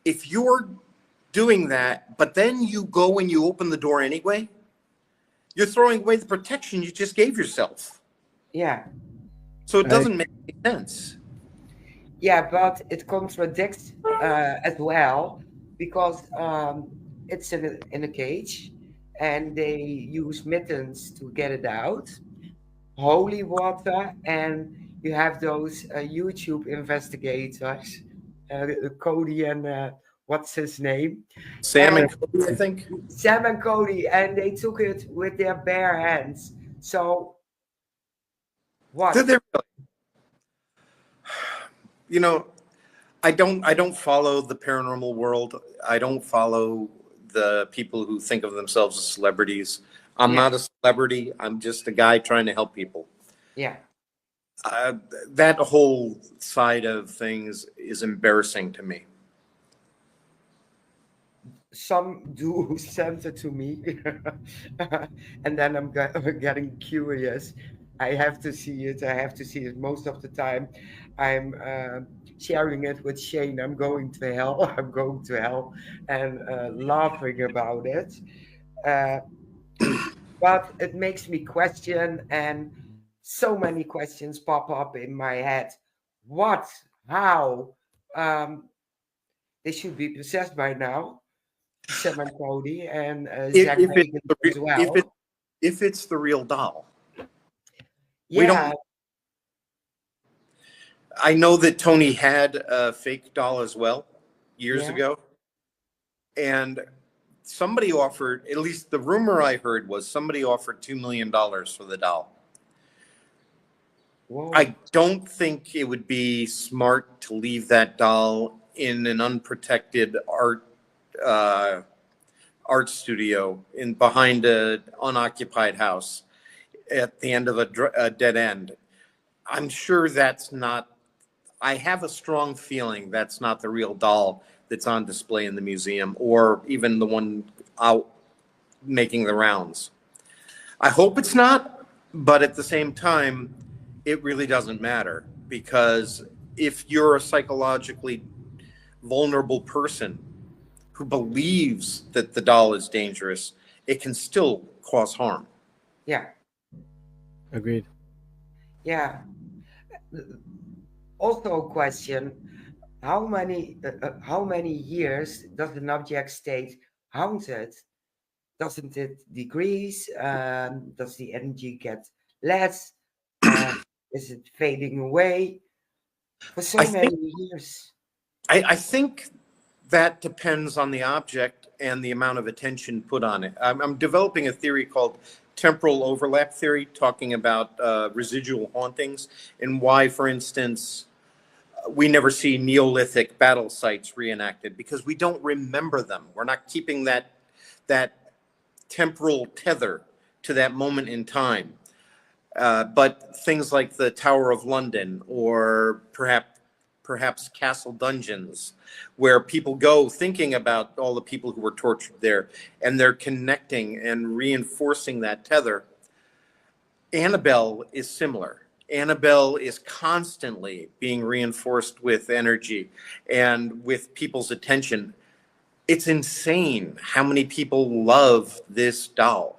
if you're doing that, but then you go and you open the door anyway, you're throwing away the protection you just gave yourself. Yeah. So it doesn't make any sense. Yeah, but it contradicts as well because it's in a cage and they use mittens to get it out, holy water, and you have those YouTube investigators, Cody and what's his name? Sam And and Cody, I think. Sam and Cody, and they took it with their bare hands. So what? Did they really? You know, I don't follow the paranormal world. I don't follow the people who think of themselves as celebrities. I'm Yeah. not a celebrity. I'm just a guy trying to help people. Yeah. That whole side of things is embarrassing to me. Some do send it to me, and then I'm getting curious. I have to see it. I have to see it. Most of the time, I'm sharing it with Shane. I'm going to hell. I'm going to hell, and laughing about it. Uh, but it makes me question, and so many questions pop up in my head. What? How? Um, they should be possessed by now. Sam and Cody and If, Zach if it's Bagans the as re- well. if it's the real doll, we Yeah, don't. I know that Tony had a fake doll as well years yeah. ago, and somebody offered. At least the rumor I heard was somebody offered $2 million for the doll. Whoa. I don't think it would be smart to leave that doll in an unprotected art studio in behind an unoccupied house at the end of a dead end. I'm sure that's not. I have a strong feeling that's not the real doll that's on display in the museum, or even the one out making the rounds. I hope it's not, But at the same time, it really doesn't matter, because if you're a psychologically vulnerable person who believes that the doll is dangerous, it can still cause harm. Yeah, Agreed. yeah. Also a question, how many years does an object stay haunted? Doesn't it decrease? Does the energy get less? Uh, is it fading away for I so think many years? I think that depends on the object and the amount of attention put on it. I'm developing a theory called temporal overlap theory, talking about residual hauntings and why, for instance, we never see Neolithic battle sites reenacted, because we don't remember them. We're not keeping that temporal tether to that moment in time. But things like the Tower of London, or perhaps Castle Dungeons, where people go thinking about all the people who were tortured there, and they're connecting and reinforcing that tether. Annabelle is similar. Annabelle is constantly being reinforced with energy and with people's attention. It's insane how many people love this doll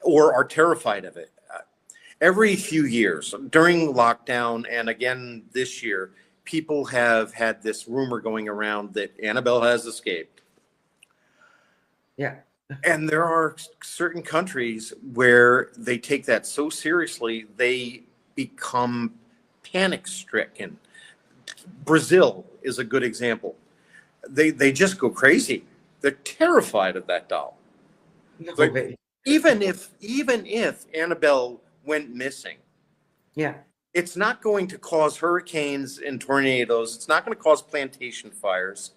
or are terrified of it. Every few years, during lockdown and again this year, people have had this rumor going around that Annabelle has escaped. Yeah, And there are certain countries where they take that so seriously, they become panic stricken. Brazil is a good example. They just go crazy. They're terrified of that doll. no Like, way. even if Annabelle went missing, Yeah, it's not going to cause hurricanes and tornadoes. It's not going to cause plantation fires.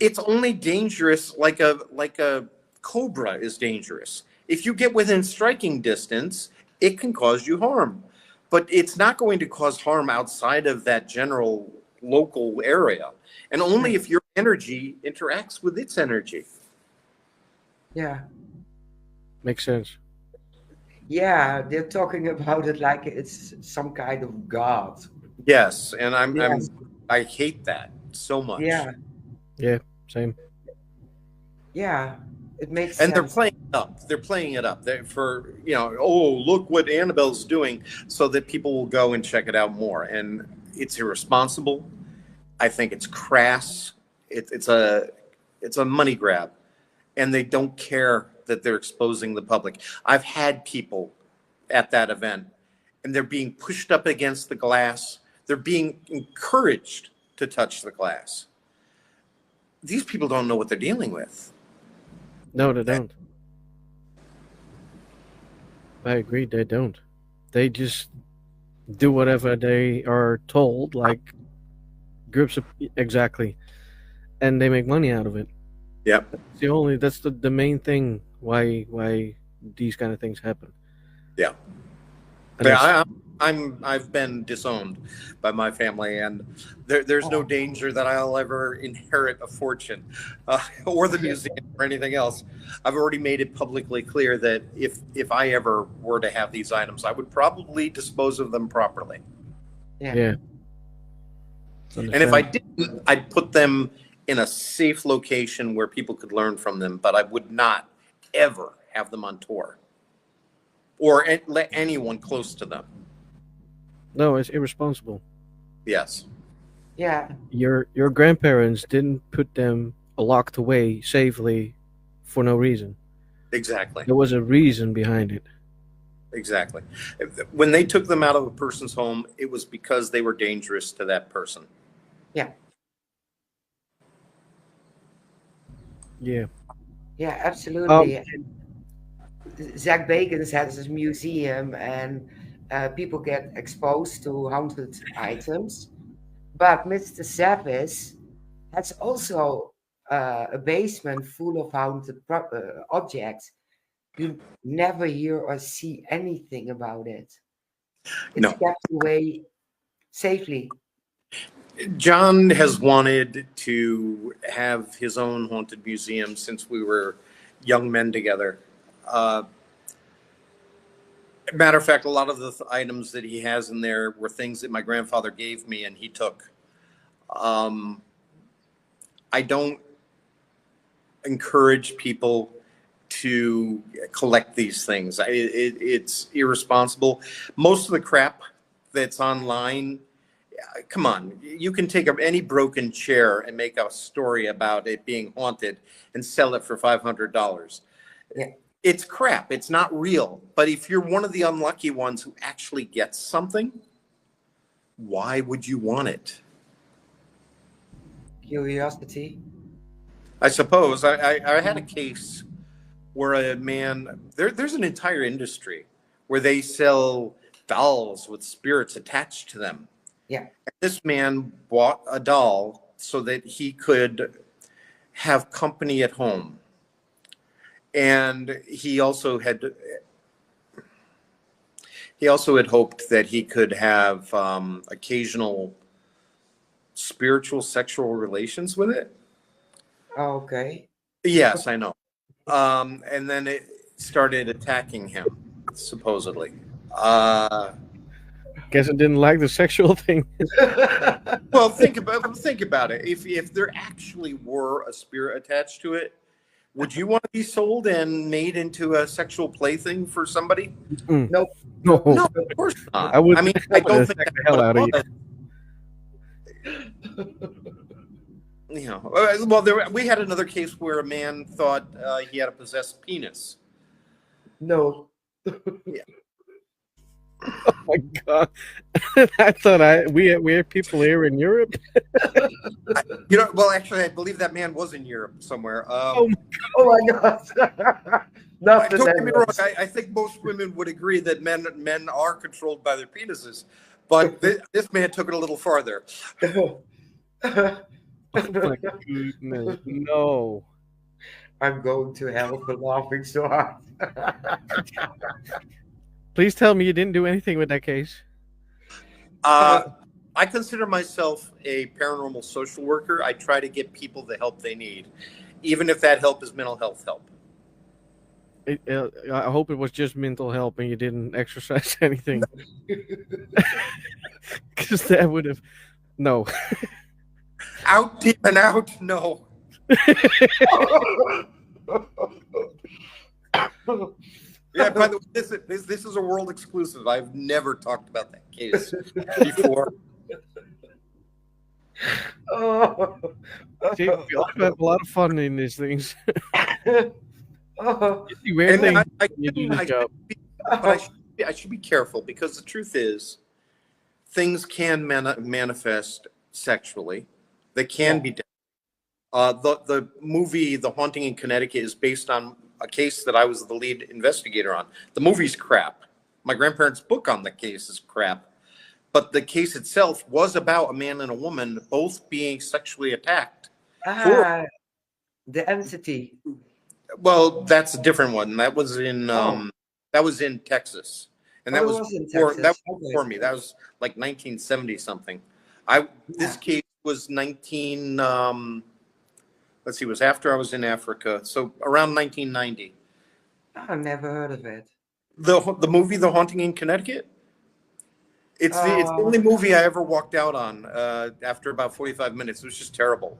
It's only dangerous like a cobra is dangerous. If you get within striking distance, it can cause you harm. But it's not going to cause harm outside of that general local area. And only if your energy interacts with its energy. yeah, Makes sense. yeah. They're talking about it like it's some kind of god. Yes, and Yes, I hate that so much. yeah, Yeah, same. yeah. It makes And they're sense. playing it up. They're playing it up for, oh, look what Annabelle's doing, so that people will go and check it out more. And it's irresponsible. I think it's crass. It's a money grab, and they don't care that they're exposing the public. I've had people at that event, and they're being pushed up against the glass. They're being encouraged to touch the glass. These people don't know what they're dealing with. No, they don't. I agree, they don't. They just do whatever they are told, like groups of exactly, and they make money out of it. Yep. That's the main thing why these kind of things happen. Yeah. And Yeah, I've been disowned by my family, and there's no Oh, danger that I'll ever inherit a fortune, or the museum or anything else. I've already made it publicly clear that if I ever were to have these items, I would probably dispose of them properly. yeah, yeah, it's And if I understandable. didn't, I'd put them in a safe location where people could learn from them. But I would not ever have them on tour or let anyone close to them. No, it's irresponsible. Yes. yeah, Your grandparents didn't put them locked away safely for no reason. Exactly. There was a reason behind it. Exactly. When they took them out of a person's home, it was because they were dangerous to that person. yeah, Yeah. yeah, Um. absolutely. And Zach Bacon's has his museum, and people get exposed to haunted items. But Mr. Savage has also a basement full of haunted objects. You never hear or see anything about it. It's No. kept away safely. John has wanted to have his own haunted museum since we were young men together. Uh, Matter of fact, a lot of the items that he has in there were things that my grandfather gave me and he took. I don't encourage people to collect these things. It's irresponsible. Most of the crap that's online, come on, you can take any broken chair and make a story about it being haunted and sell it for $500. Yeah. It's crap. It's not real. But if you're one of the unlucky ones who actually gets something, why would you want it? Curiosity. I suppose I had a case where a man, there's an entire industry where they sell dolls with spirits attached to them. Yeah. And this man bought a doll so that he could have company at home. And he also had hoped that he could have occasional spiritual sexual relations with it. Oh, okay. Yes, I know. And then it started attacking him, supposedly. Guess I didn't like the sexual thing. Well, think about it. If there actually were a spirit attached to it, would you want to be sold and made into a sexual plaything for somebody? Nope. No. No, of course not. I would. I mean, I don't think the hell out of you. You know, well, we had another case where a man thought he had a possessed penis. No. Oh my god! I thought we had people here in Europe. Well, actually, I believe that man was in Europe somewhere. Oh my God. Not the Don't get me wrong. Netherlands. I think most women would agree that men are controlled by their penises, but this man took it a little farther. Oh my goodness! No. I'm going to hell for laughing so hard. Please tell me you didn't do anything with that case. I consider myself a paranormal social worker. I try to get people the help they need, even if that help is mental health help. I hope it was just mental help and you didn't exercise anything. Because that would have... No. Out, deep and out, no. Yeah, by the way, this is a world exclusive. I've never talked about that case before. Oh. See, we all have a lot of fun in these things. Oh. You see weird And things when you do the job. I should be careful because the truth is, things can manifest sexually. They can be done. The movie The Haunting in Connecticut is based on a case that I was the lead investigator on. The movie's crap. My grandparents' book on the case is crap. But the case itself was about a man and a woman both being sexually attacked. The entity. Well, that's a different one. That was in Texas. And that was before me. That was like 1970 something. This case was 19 let's see, it was after I was in Africa. So around 1990. I never heard of it. The movie The Haunting in Connecticut? It's the only movie I ever walked out on after about 45 minutes. It was just terrible.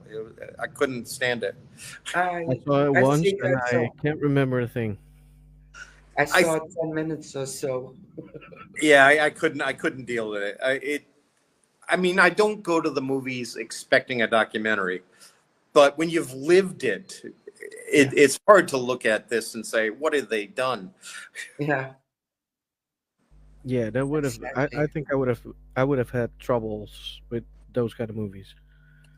I couldn't stand it. I saw it once and I can't remember a thing. I saw 10 minutes or so. Yeah, I couldn't deal with it. I mean, I don't go to the movies expecting a documentary, but when you've lived it, it's hard to look at this and say, what have they done? Yeah. Yeah, that would have. I think I would have had troubles with those kind of movies.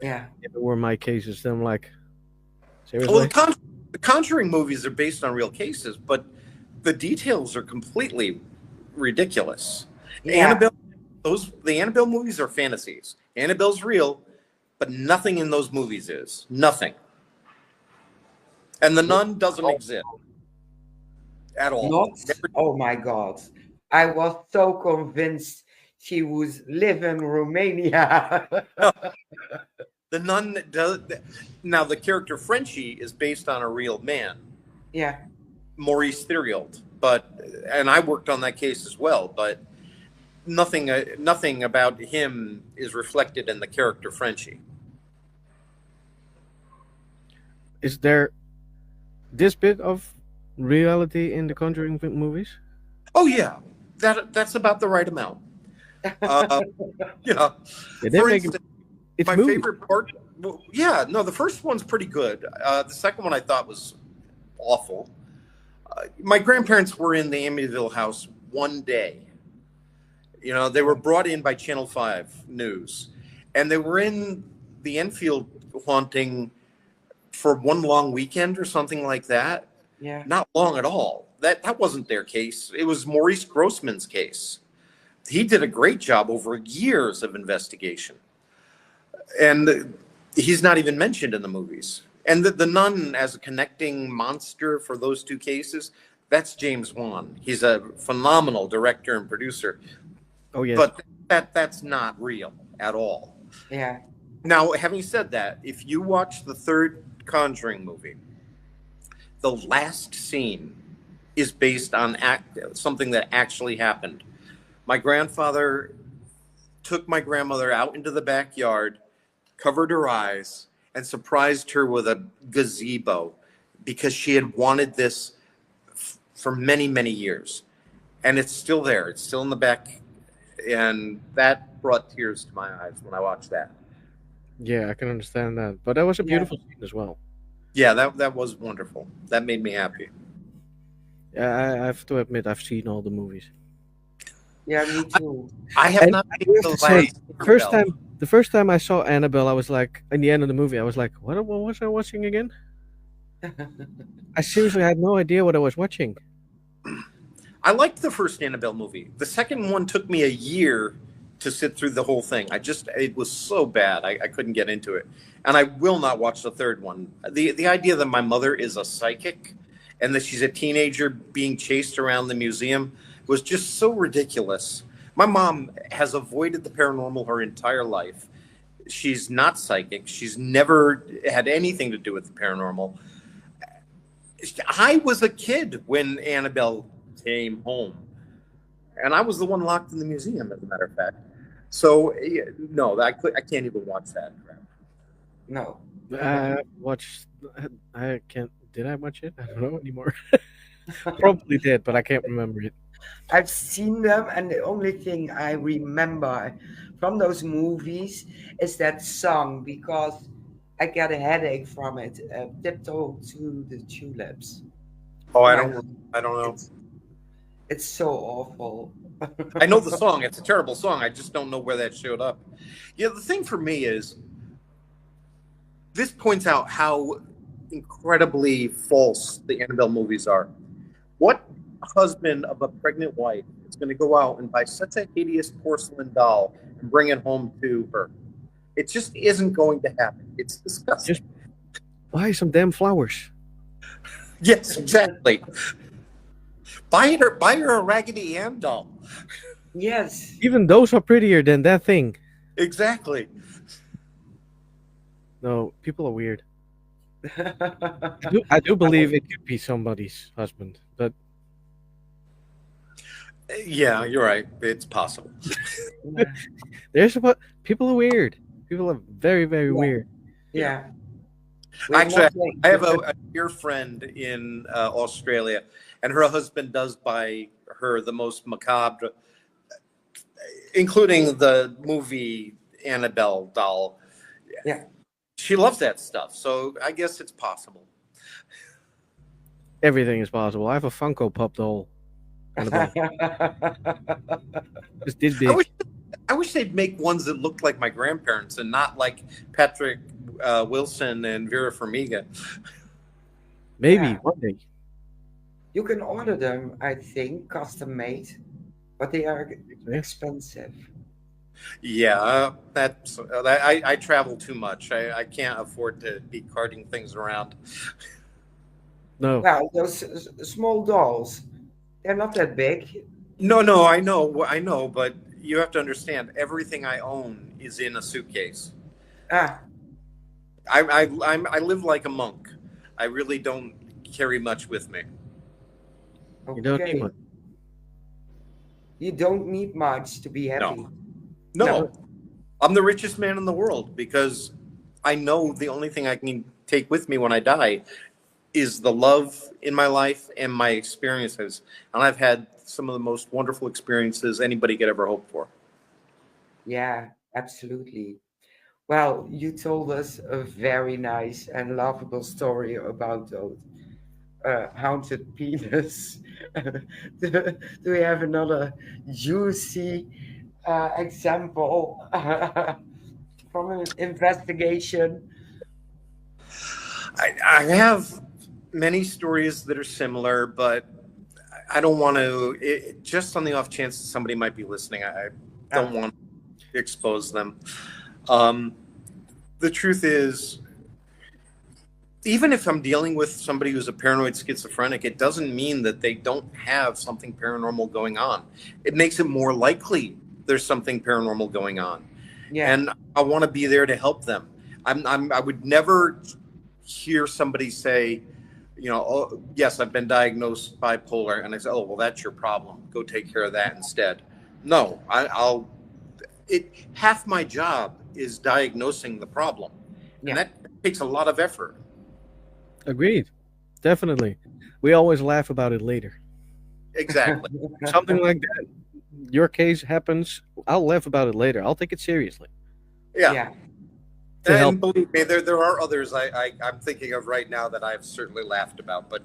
Yeah. If it were my cases, then I'm like, seriously. Well, the Conjuring movies are based on real cases, but the details are completely ridiculous. Yeah. The Annabelle movies are fantasies. Annabelle's real, but nothing in those movies is. Nothing. And the Nun doesn't exist at all. Oh my God. I was so convinced she was live in Romania. The Nun does. Now, the character Frenchie is based on a real man. Yeah. Maurice Theriault. but and I worked on that case as well. But nothing about him is reflected in the character Frenchie. Is there this bit of reality in the Conjuring movies? Oh yeah, that's about the right amount. Uh, yeah. Yeah, they For make instance, it's my movie. favorite part. Well, yeah, no, the first one's pretty good. The second one I thought was awful. My grandparents were in the Amityville house one day. You know, they were brought in by Channel 5 News, and they were in the Enfield haunting for one long weekend or something like that. Yeah. Not long at all. That wasn't their case. It was Maurice Grossman's case. He did a great job over years of investigation. And he's not even mentioned in the movies. And the nun as a connecting monster for those two cases, that's James Wan. He's a phenomenal director and producer, Oh yes. but that's not real at all. Yeah. Now, having said that, if you watch the third Conjuring movie, the last scene is based on something that actually happened. My grandfather took my grandmother out into the backyard, covered her eyes, and surprised her with a gazebo because she had wanted this for many, many years. And it's still there. It's still in the back. And that brought tears to my eyes when I watched that. Yeah, I can understand that. But that was a Yeah. beautiful scene as well. Yeah, that was wonderful. That made me happy. Yeah, I have to admit I've seen all the movies. Yeah, me too. I have And not I seen have the to say, last the first time I saw Annabelle, I was like, in the end of the movie, I was like, what was I watching again? I seriously had no idea what I was watching. I liked the first Annabelle movie. The second one took me a year to sit through the whole thing. It was so bad. I couldn't get into it. And I will not watch the third one. The idea that my mother is a psychic and that she's a teenager being chased around the museum was just so ridiculous. My mom has avoided the paranormal her entire life. She's not psychic. She's never had anything to do with the paranormal. I was a kid when Annabelle came home, and I was the one locked in the museum, as a matter of fact. So no, I can't even watch that crap. No. I watched. I can't. Did I watch it? I don't know anymore. Probably did, but I can't remember it. I've seen them, and the only thing I remember from those movies is that song because I get a headache from it. Tiptoe to the Tulips. Oh, I Yeah. don't know. It's so awful. I know the song. It's a terrible song. I just don't know where that showed up. Yeah, the thing for me is this points out how incredibly false the Annabelle movies are. What husband of a pregnant wife is going to go out and buy such a hideous porcelain doll and bring it home to her? It just isn't going to happen. It's disgusting. Just buy some damn flowers. Yes, exactly. Buy her a Raggedy Ann doll. Yes. Even those are prettier than that thing. Exactly. No, people are weird. I do believe it could be somebody's husband, but Yeah, you're right. It's possible. there's what people are weird. People are very, very weird. Yeah. We're Actually, not like- I have a dear friend in Australia, and her husband does buy her the most macabre, including the movie Annabelle doll. Yeah. She loves that stuff, so I guess it's possible. Everything is possible. I have a Funko Pop doll. Annabelle. It's this big. I wish they'd make ones that looked like my grandparents and not like Patrick Wilson and Vera Farmiga. Maybe Yeah. one day. You can order them, I think, custom made, but they are expensive. Yeah, I travel too much. I can't afford to be carting things around. No. Well, those small dolls, they're not that big. No, I know, but you have to understand, everything I own is in a suitcase. Ah, I live like a monk. I really don't carry much with me. You don't need Okay. much. You don't need much to be No, happy. No. No. no. I'm the richest man in the world because I know the only thing I can take with me when I die is the love in my life and my experiences. And I've had some of the most wonderful experiences anybody could ever hope for. Yeah, absolutely. Well, you told us a very nice and laughable story about those haunted penis. do, do we have another juicy example from an investigation? I have many stories that are similar, but I don't want to, just on the off chance that somebody might be listening, I don't Ah, want to expose them. Um, the truth is, even if I'm dealing with somebody who's a paranoid schizophrenic, it doesn't mean that they don't have something paranormal going on. It makes it more likely there's something paranormal going on. yeah, And I want to be there to help them. I would never hear somebody say, oh, yes, I've been diagnosed bipolar. And I say, oh, well, that's your problem. Go take care of that instead. No, half my job is diagnosing the problem. And yeah. that takes a lot of effort. Agreed. Definitely. We always laugh about it later. Exactly. Something like that. Your case happens. I'll laugh about it later. I'll take it seriously Yeah. Yeah, to help. And believe me, there are others I'm thinking of right now that I've certainly laughed about, but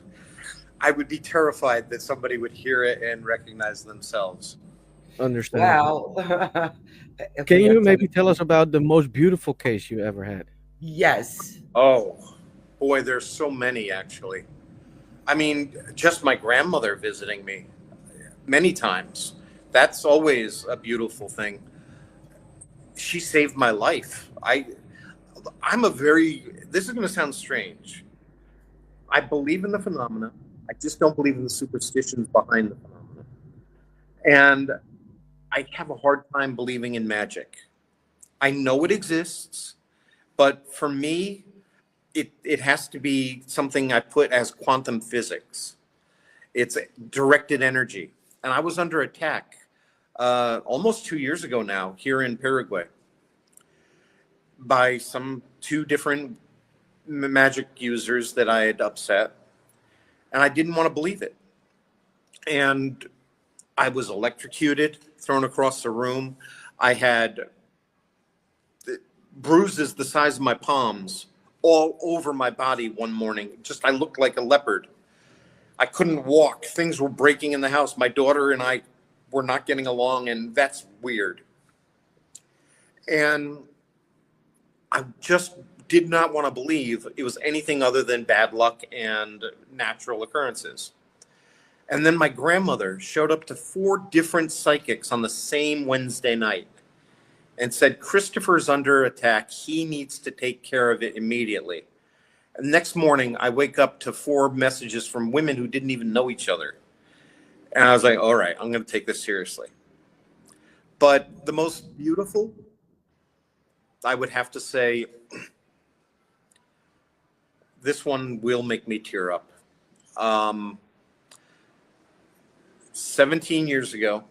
I would be terrified that somebody would hear it and recognize themselves. Understandable. well, if Can we you are maybe telling, tell us about the most beautiful case you ever had? yes, Oh, boy, there's so many actually. I mean, just my grandmother visiting me many times. That's always a beautiful thing. She saved my life. I'm a very, this is going to sound strange. I believe in the phenomena. I just don't believe in the superstitions behind the phenomena. And I have a hard time believing in magic. I know it exists, but for me, it has to be something I put as quantum physics. It's directed energy. And I was under attack almost 2 years ago now here in Paraguay by some two different magic users that I had upset. And I didn't want to believe it. And I was electrocuted, thrown across the room. I had bruises the size of my palms all over my body one morning. Just I looked like a leopard. I couldn't walk. Things were breaking in the house. My daughter and I were not getting along, and that's weird. And I just did not want to believe it was anything other than bad luck and natural occurrences. And then my grandmother showed up to 4 different psychics on the same Wednesday night and said, Christopher's under attack. He needs to take care of it immediately. And next morning, I wake up to 4 messages from women who didn't even know each other. And I was like, all right, I'm going to take this seriously. But the most beautiful, I would have to say, this one will make me tear up. 17 years ago,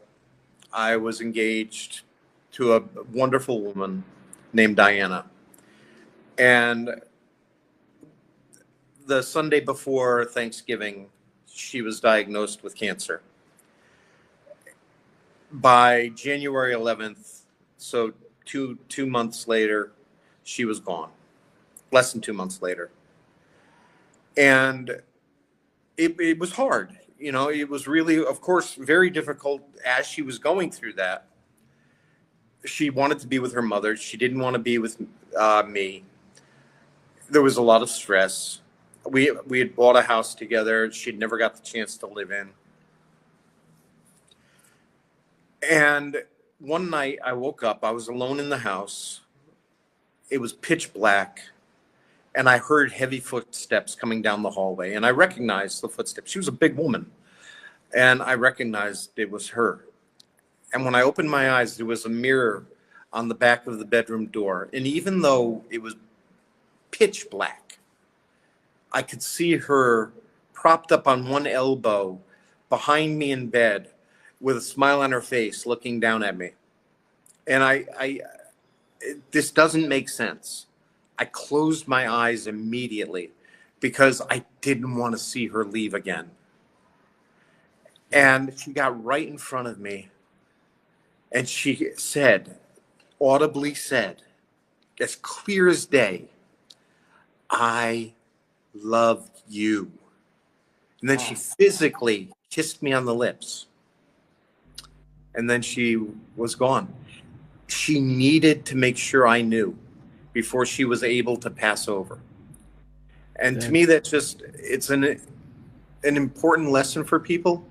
I was engaged to a wonderful woman named Diana. And the Sunday before Thanksgiving, she was diagnosed with cancer. By January 11th, so two months later, she was gone. Less than 2 months later. And it was hard. It was really, of course, very difficult as she was going through that. She wanted to be with her mother. She didn't want to be with me. There was a lot of stress. We had bought a house together. She'd never got the chance to live in. And one night I woke up. I was alone in the house. It was pitch black. And I heard heavy footsteps coming down the hallway. And I recognized the footsteps. She was a big woman. And I recognized it was her. And when I opened my eyes, there was a mirror on the back of the bedroom door. And even though it was pitch black, I could see her propped up on one elbow, behind me in bed with a smile on her face, looking down at me. And this doesn't make sense. I closed my eyes immediately because I didn't want to see her leave again. And she got right in front of me and she said, audibly said, as clear as day, "I love you." And then she physically kissed me on the lips. And then she was gone. She needed to make sure I knew before she was able to pass over. And to me, it's an important lesson for people.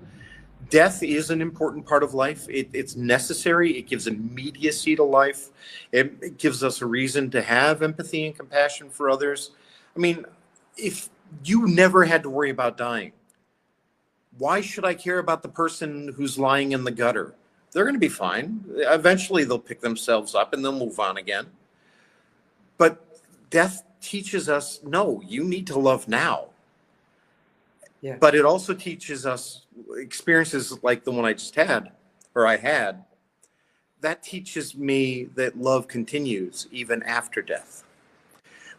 Death is an important part of life. It's necessary. It gives immediacy to life. It gives us a reason to have empathy and compassion for others. I mean, if you never had to worry about dying, why should I care about the person who's lying in the gutter? They're going to be fine. Eventually, they'll pick themselves up and they'll move on again. But death teaches us, no, you need to love now. Yeah. But it also teaches us experiences like the one I just had, or I had. That teaches me that love continues even after death.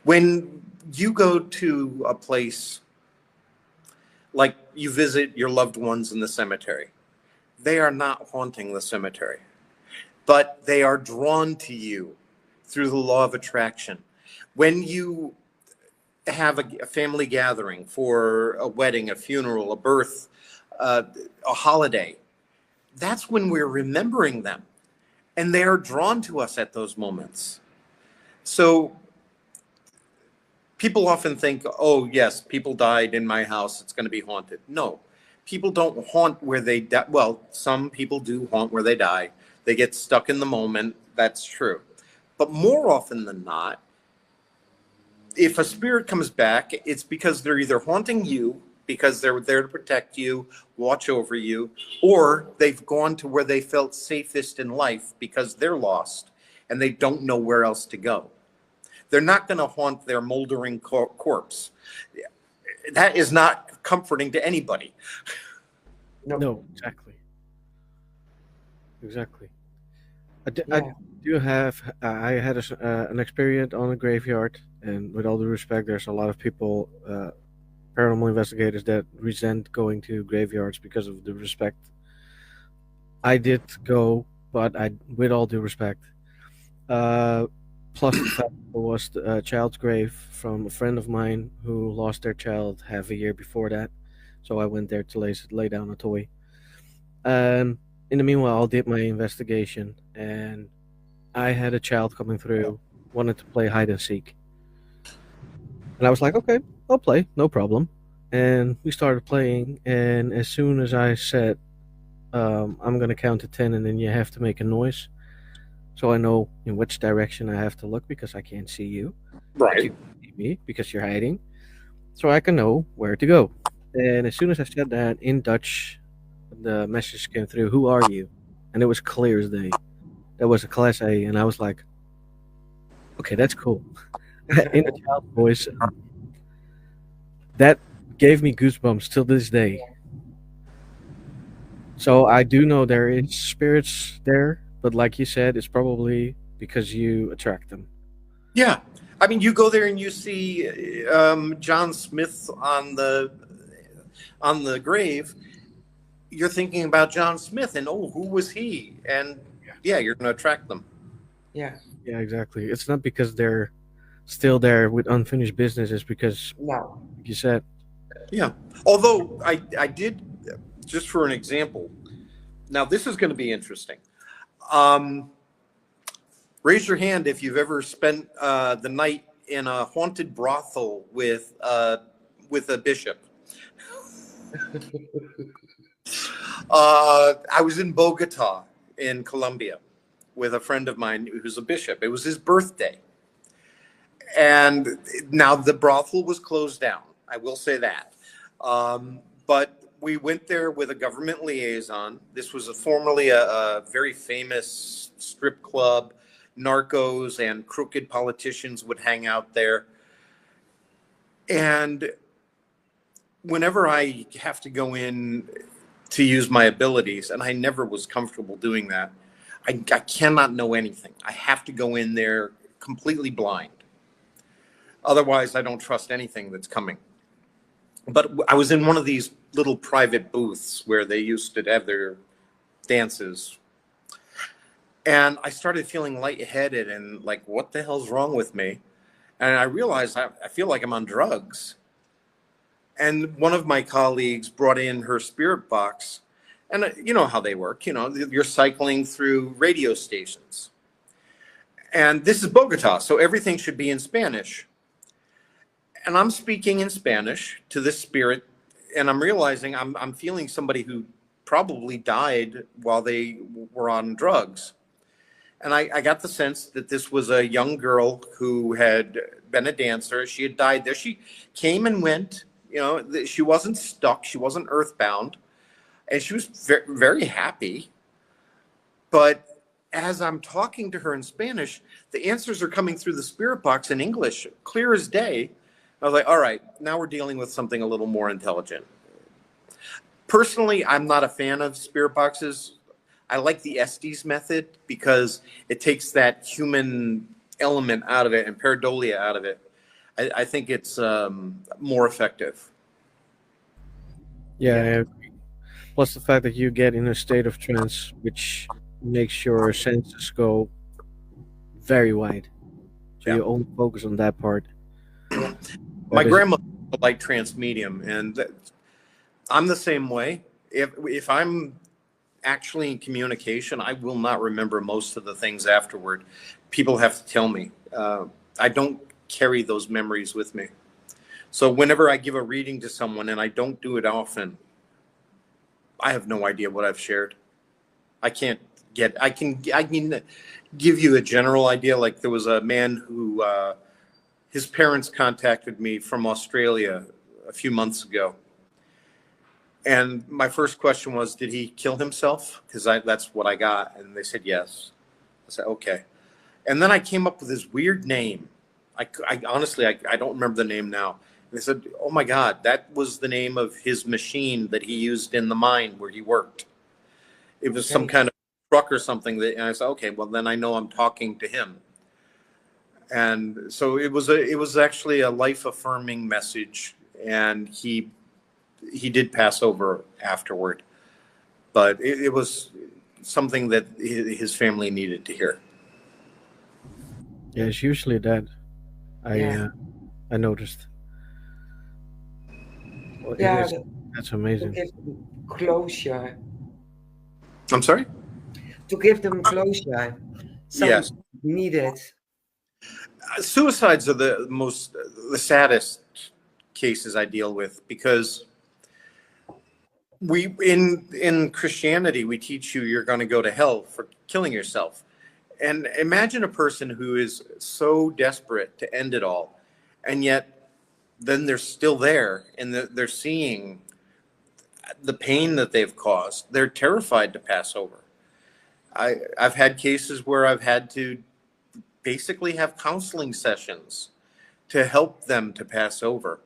When you go to a place like you visit your loved ones in the cemetery, they are not haunting the cemetery, but they are drawn to you through the law of attraction. When you have a family gathering for a wedding, a funeral, a birth, a holiday, that's when we're remembering them. And they are drawn to us at those moments. So people often think, oh, yes, people died in my house, it's going to be haunted. No, people don't haunt where they die. Well, some people do haunt where they die. They get stuck in the moment. That's true. But more often than not, if a spirit comes back, it's because they're either haunting you because they're there to protect you, watch over you, or they've gone to where they felt safest in life because they're lost and they don't know where else to go. They're not going to haunt their moldering corpse. That is not comforting to anybody. No, exactly. Exactly. I Yeah. do have, I had an experience on a graveyard, and with all due respect, there's a lot of people, paranormal investigators, that resent going to graveyards because of the respect. I did go, but with all due respect, uh, plus the fact there was a child's grave from a friend of mine who lost their child half a year before that, so I went there to lay down a toy. Um, in the meanwhile, I did my investigation, and I had a child coming through, wanted to play hide and seek. And I was like, okay, I'll play, no problem. And we started playing, and as soon as I said, I'm going to count to 10, and then you have to make a noise, so I know in which direction I have to look because I can't see you, but you Right. can see me because you're hiding, so I can know where to go. And as soon as I said that in Dutch, the message came through, "Who are you?" And it was clear as day. That was a class A, and I was like, okay, that's cool. In a child voice, that gave me goosebumps till this day. So I do know there is spirits there, but like you said, it's probably because you attract them. Yeah. I mean, you go there and you see John Smith on the grave. You're thinking about John Smith, and oh, who was he? And yeah, you're going to attract them. Yeah. Yeah, exactly. It's not because they're still there with unfinished business. It's because, No. like you said, Yeah. Although I did, just for an example. Now this is going to be interesting. Um, Raise your hand if you've ever spent the night in a haunted brothel with a bishop. I was in Bogota, in Colombia, with a friend of mine who's a bishop. It was his birthday, and now the brothel was closed down. I will say that, but we went there with a government liaison. This was formerly a very famous strip club. Narcos and crooked politicians would hang out there. And whenever I have to go in, to use my abilities, and I never was comfortable doing that. I cannot know anything. I have to go in there completely blind. Otherwise, I don't trust anything that's coming. But I was in one of these little private booths where they used to have their dances. And I started feeling lightheaded and like, what the hell's wrong with me? And I realized I feel like I'm on drugs. And one of my colleagues brought in her spirit box. And you know how they work. You know, you're cycling through radio stations. And this is Bogota, so everything should be in Spanish. And I'm speaking in Spanish to this spirit, and I'm realizing I'm feeling somebody who probably died while they were on drugs. And I got the sense that this was a young girl who had been a dancer. She had died there. She came and went. You know, she wasn't stuck. She wasn't earthbound. And she was very, very happy. But as I'm talking to her in Spanish, the answers are coming through the spirit box in English, clear as day. I was like, all right, now we're dealing with something a little more intelligent. Personally, I'm not a fan of spirit boxes. I like the Estes method because it takes that human element out of it and pareidolia out of it. I think it's more effective. Yeah, I agree. Plus the fact that you get in a state of trance, which makes your senses go very wide. So Yeah. you only focus on that part. My That is- grandmother was a light trance medium, and I'm the same way. If I'm actually in communication, I will not remember most of the things afterward. People have to tell me. I don't carry those memories with me. So whenever I give a reading to someone, and I don't do it often, I have no idea what I've shared. I can give you a general idea. Like there was a man who his parents contacted me from Australia a few months ago. And my first question was, did he kill himself? Because that's what I got. And they said, yes. I said, okay. And then I came up with this weird name. I honestly, I don't remember the name now. And they said, oh my God, that was the name of his machine that he used in the mine where he worked. It was some kind of truck or something. And I said, okay, well then I know I'm talking to him. And so it was actually a life affirming message. And he did pass over afterward, but it was something that his family needed to hear. Yeah, it's usually that. Yeah. I noticed. Well, Yeah, that's to amazing. give them closure. I'm sorry? To give them closure. Some Yes. need it. Suicides are the saddest cases I deal with, because we in Christianity we teach you're going to go to hell for killing yourself. And imagine a person who is so desperate to end it all, and yet then they're still there, and they're seeing the pain that they've caused. They're terrified to pass over. I've had cases where I've had to basically have counseling sessions to help them to pass over.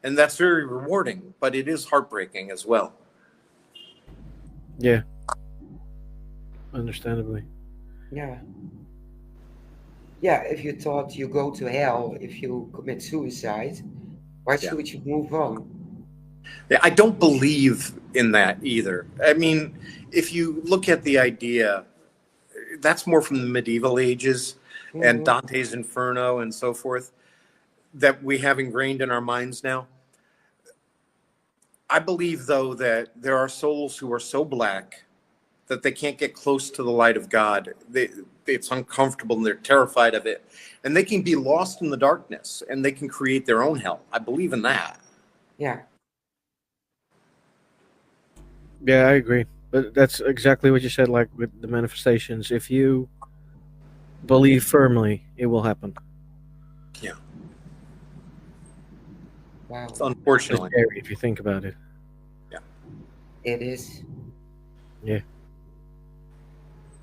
And that's very rewarding, but it is heartbreaking as well. Yeah, understandably. Yeah. Yeah, if you thought you go to hell if you commit suicide, why should you move on? Yeah, I don't believe in that either. I mean, if you look at the idea, that's more from the medieval ages and Dante's Inferno and so forth, that we have ingrained in our minds now. I believe, though, that there are souls who are so black that they can't get close to the light of God. It's uncomfortable and they're terrified of it. And they can be lost in the darkness and they can create their own hell. I believe in that. Yeah. Yeah, I agree. But that's exactly what you said, like with the manifestations. If you believe firmly, it will happen. Yeah. Wow. It's Unfortunately. scary if you think about it. It is. Yeah.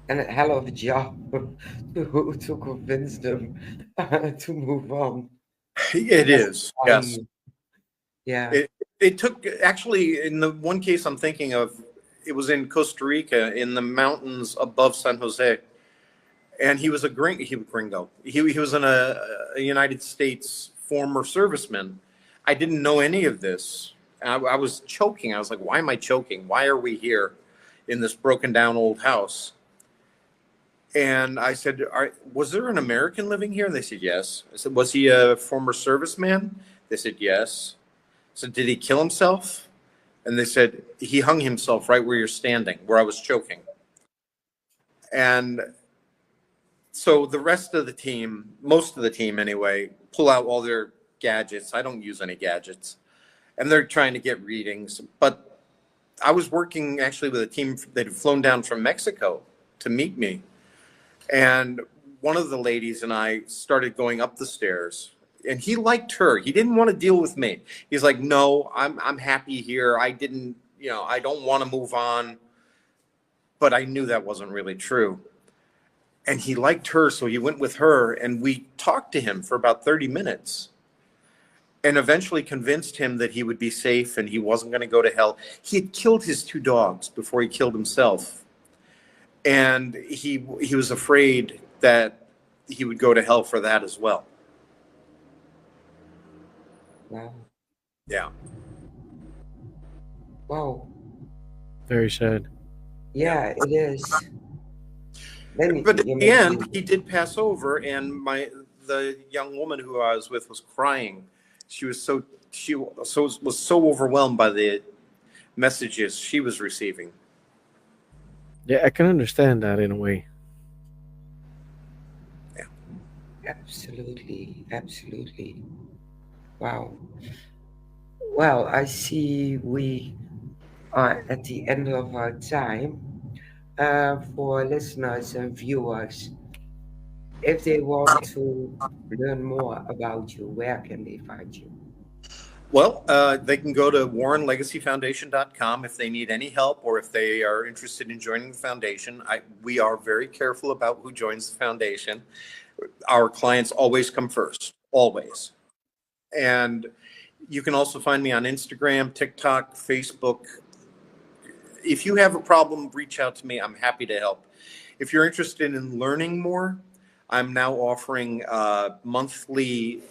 And a hell of a job to convince them to move on. It is. Yes. Yeah. It took, actually, in the one case I'm thinking of, it was in Costa Rica in the mountains above San Jose. And he was a gringo. He was a United States former serviceman. I didn't know any of this. I was choking. I was like, why am I choking? Why are we here in this broken down old house? And I said, was there an American living here? And they said, yes. I said, was he a former serviceman? They said, yes. I said, did he kill himself? And they said, he hung himself right where you're standing, where I was choking. And so the rest of the team, most of the team anyway, pull out all their gadgets. I don't use any gadgets. And they're trying to get readings. But I was working actually with a team that had flown down from Mexico to meet me. And one of the ladies and I started going up the stairs. And he liked her. He didn't want to deal with me. He's like, no, I'm happy here. I don't want to move on. But I knew that wasn't really true. And he liked her, so he went with her, and we talked to him for about 30 minutes and eventually convinced him that he would be safe and he wasn't going to go to hell. He had killed his 2 dogs before he killed himself. And he was afraid that he would go to hell for that as well. Wow. Yeah. Wow. Very sad. Yeah, it is. But at the end, he did pass over, and the young woman who I was with was crying. She was so overwhelmed by the messages she was receiving. Yeah, I can understand that in a way. Yeah. Absolutely, absolutely. Wow. Well, I see we are at the end of our time. For listeners and viewers, if they want to learn more about you, where can they find you? Well, they can go to warrenlegacyfoundation.com if they need any help or if they are interested in joining the foundation. We are very careful about who joins the foundation. Our clients always come first, always. And you can also find me on Instagram, TikTok, Facebook. If you have a problem, reach out to me. I'm happy to help. If you're interested in learning more, I'm now offering monthly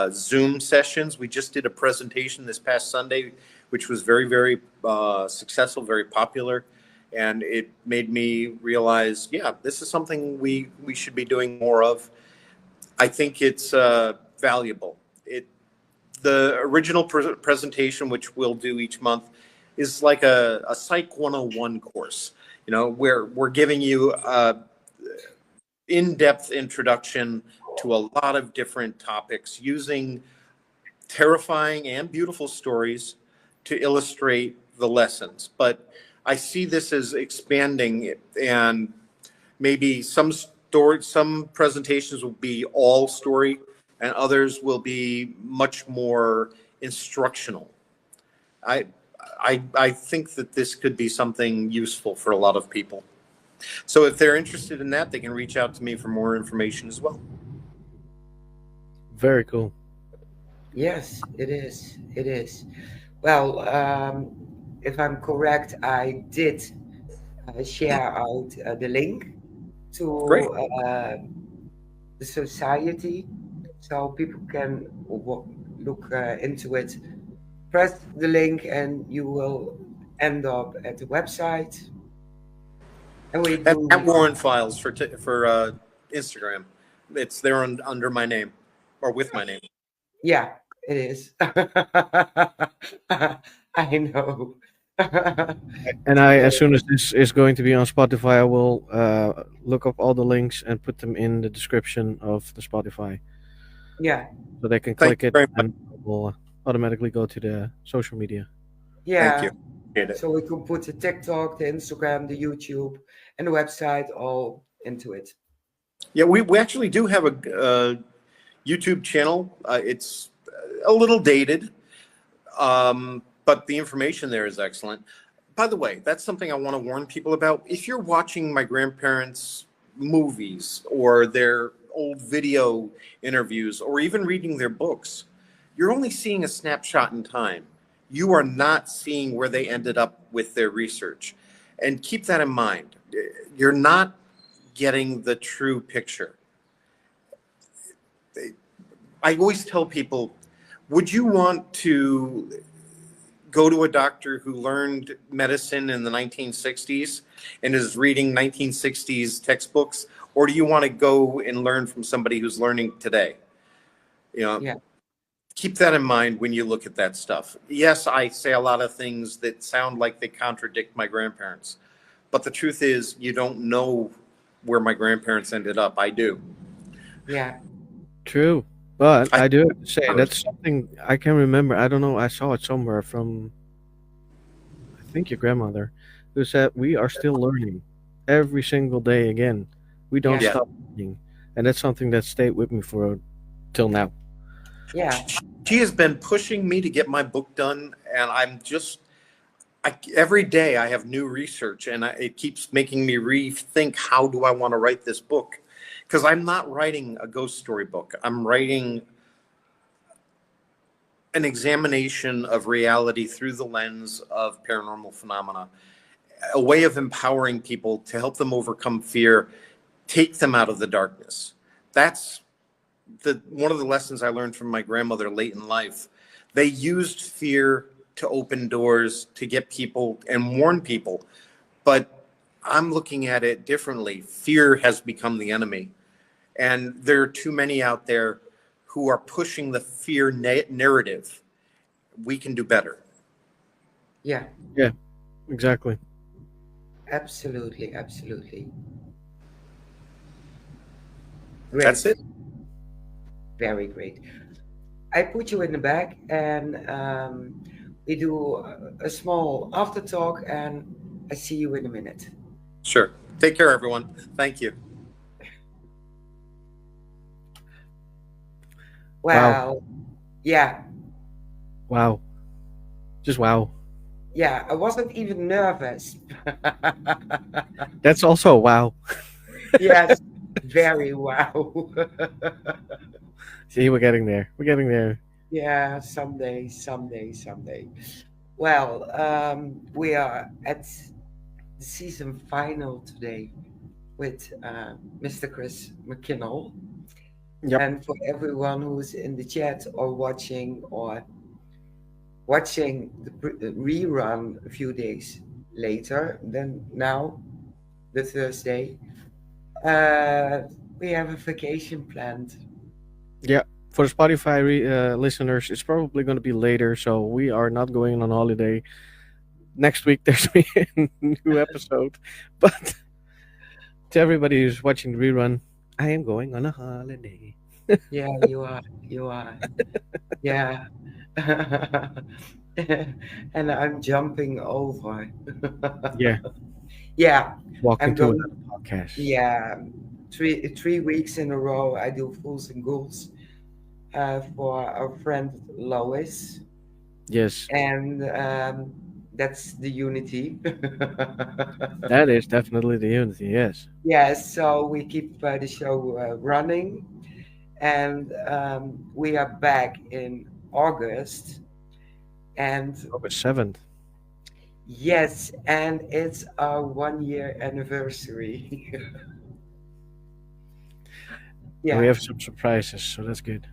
Zoom sessions. We just did a presentation this past Sunday, which was very, very successful, very popular. And it made me realize, yeah, this is something we should be doing more of. I think it's valuable. The original presentation, which we'll do each month, is like a Psych 101 course, where we're giving you in-depth introduction to a lot of different topics using terrifying and beautiful stories to illustrate the lessons. But I see this as expanding, and maybe some presentations will be all story and others will be much more instructional. I think that this could be something useful for a lot of people. So if they're interested in that, they can reach out to me for more information as well. Very cool. Yes, it is. It is. Well, if I'm correct, I did share out the link to the society so people can look into it. Press the link and you will end up at the website. And we do at Warren Files for Instagram. It's there under my name or with my name. Yeah, it is. I know. And as soon as this is going to be on Spotify, I will look up all the links and put them in the description of the Spotify. Yeah. So they can click it and it will automatically go to the social media. Yeah. Thank you. So we can put the TikTok, the Instagram, the YouTube, and the website all into it. Yeah, we actually do have a YouTube channel. It's a little dated, but the information there is excellent. By the way, that's something I want to warn people about. If you're watching my grandparents' movies or their old video interviews or even reading their books, you're only seeing a snapshot in time. You are not seeing where they ended up with their research. And keep that in mind. You're not getting the true picture. I always tell people, would you want to go to a doctor who learned medicine in the 1960s and is reading 1960s textbooks, or do you want to go and learn from somebody who's learning today? You know, Yeah. keep that in mind when you look at that stuff. Yes, I say a lot of things that sound like they contradict my grandparents, but the truth is you don't know where my grandparents ended up. I do. Yeah. True. But I I do have to say that's something I can remember. I don't know. I saw it somewhere from, I think, your grandmother, who said we are still learning every single day again. We don't Yeah. yeah. stop learning. And that's something that stayed with me for till now. Yeah. She has been pushing me to get my book done, and every day I have new research, and it keeps making me rethink how do I want to write this book, because I'm not writing a ghost story book. I'm writing an examination of reality through the lens of paranormal phenomena, a way of empowering people to help them overcome fear, take them out of the darkness. That's one of the lessons I learned from my grandmother late in life. They used fear to open doors, to get people and warn people. But I'm looking at it differently. Fear has become the enemy. And there are too many out there who are pushing the fear narrative. We can do better. Yeah. Yeah, exactly. Absolutely. Absolutely. That's Great. it. Very great. I put you in the back and we do a small after talk and I see you in a minute. Sure. Take care, everyone. Thank you. Wow. Well, yeah. Wow. Just wow. Yeah. I wasn't even nervous. That's also a wow. Yes. Very wow. See, we're getting there. We're getting there. Yeah. Someday, someday, someday. Well, we are at the season final today with Mr. Chris McKinnell. Yep. And for everyone who's in the chat or watching the rerun a few days later than now, the Thursday, we have a vacation planned. Yeah. For the Spotify listeners, it's probably going to be later, so we are not going on holiday. Next week, there's be a new episode. But to everybody who's watching the rerun, I am going on a holiday. Yeah, you are. You are. Yeah. And I'm jumping over. Yeah. Yeah, Walking I'm to going. another podcast. Yeah, 3 weeks in a row I do Fools and Ghouls for our friend Lois, Yes. and that's the unity. That is definitely the unity. Yes. Yeah, so we keep the show running, and we are back in August, and August 7th. yes, and it's our 1 year anniversary. And we Yeah. have some surprises, so that's good.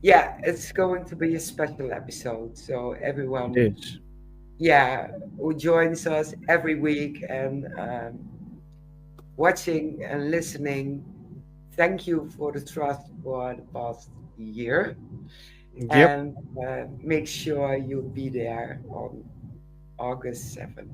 Yeah, it's going to be a special episode. So everyone, It is. yeah, who joins us every week and watching and listening, thank you for the trust for the past year. Yep. And make sure you'll be there on August 7th.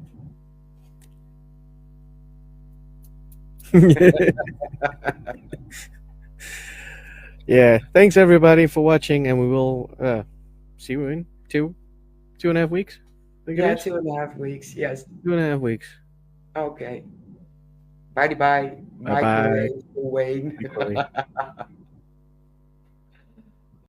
Yeah. Thanks everybody for watching, and we will see you in 2.5 weeks. I think Yeah, it is 2.5 weeks. Yes. 2.5 weeks. Okay. Bye bye. Bye bye. Microwave, Wayne. Microwave.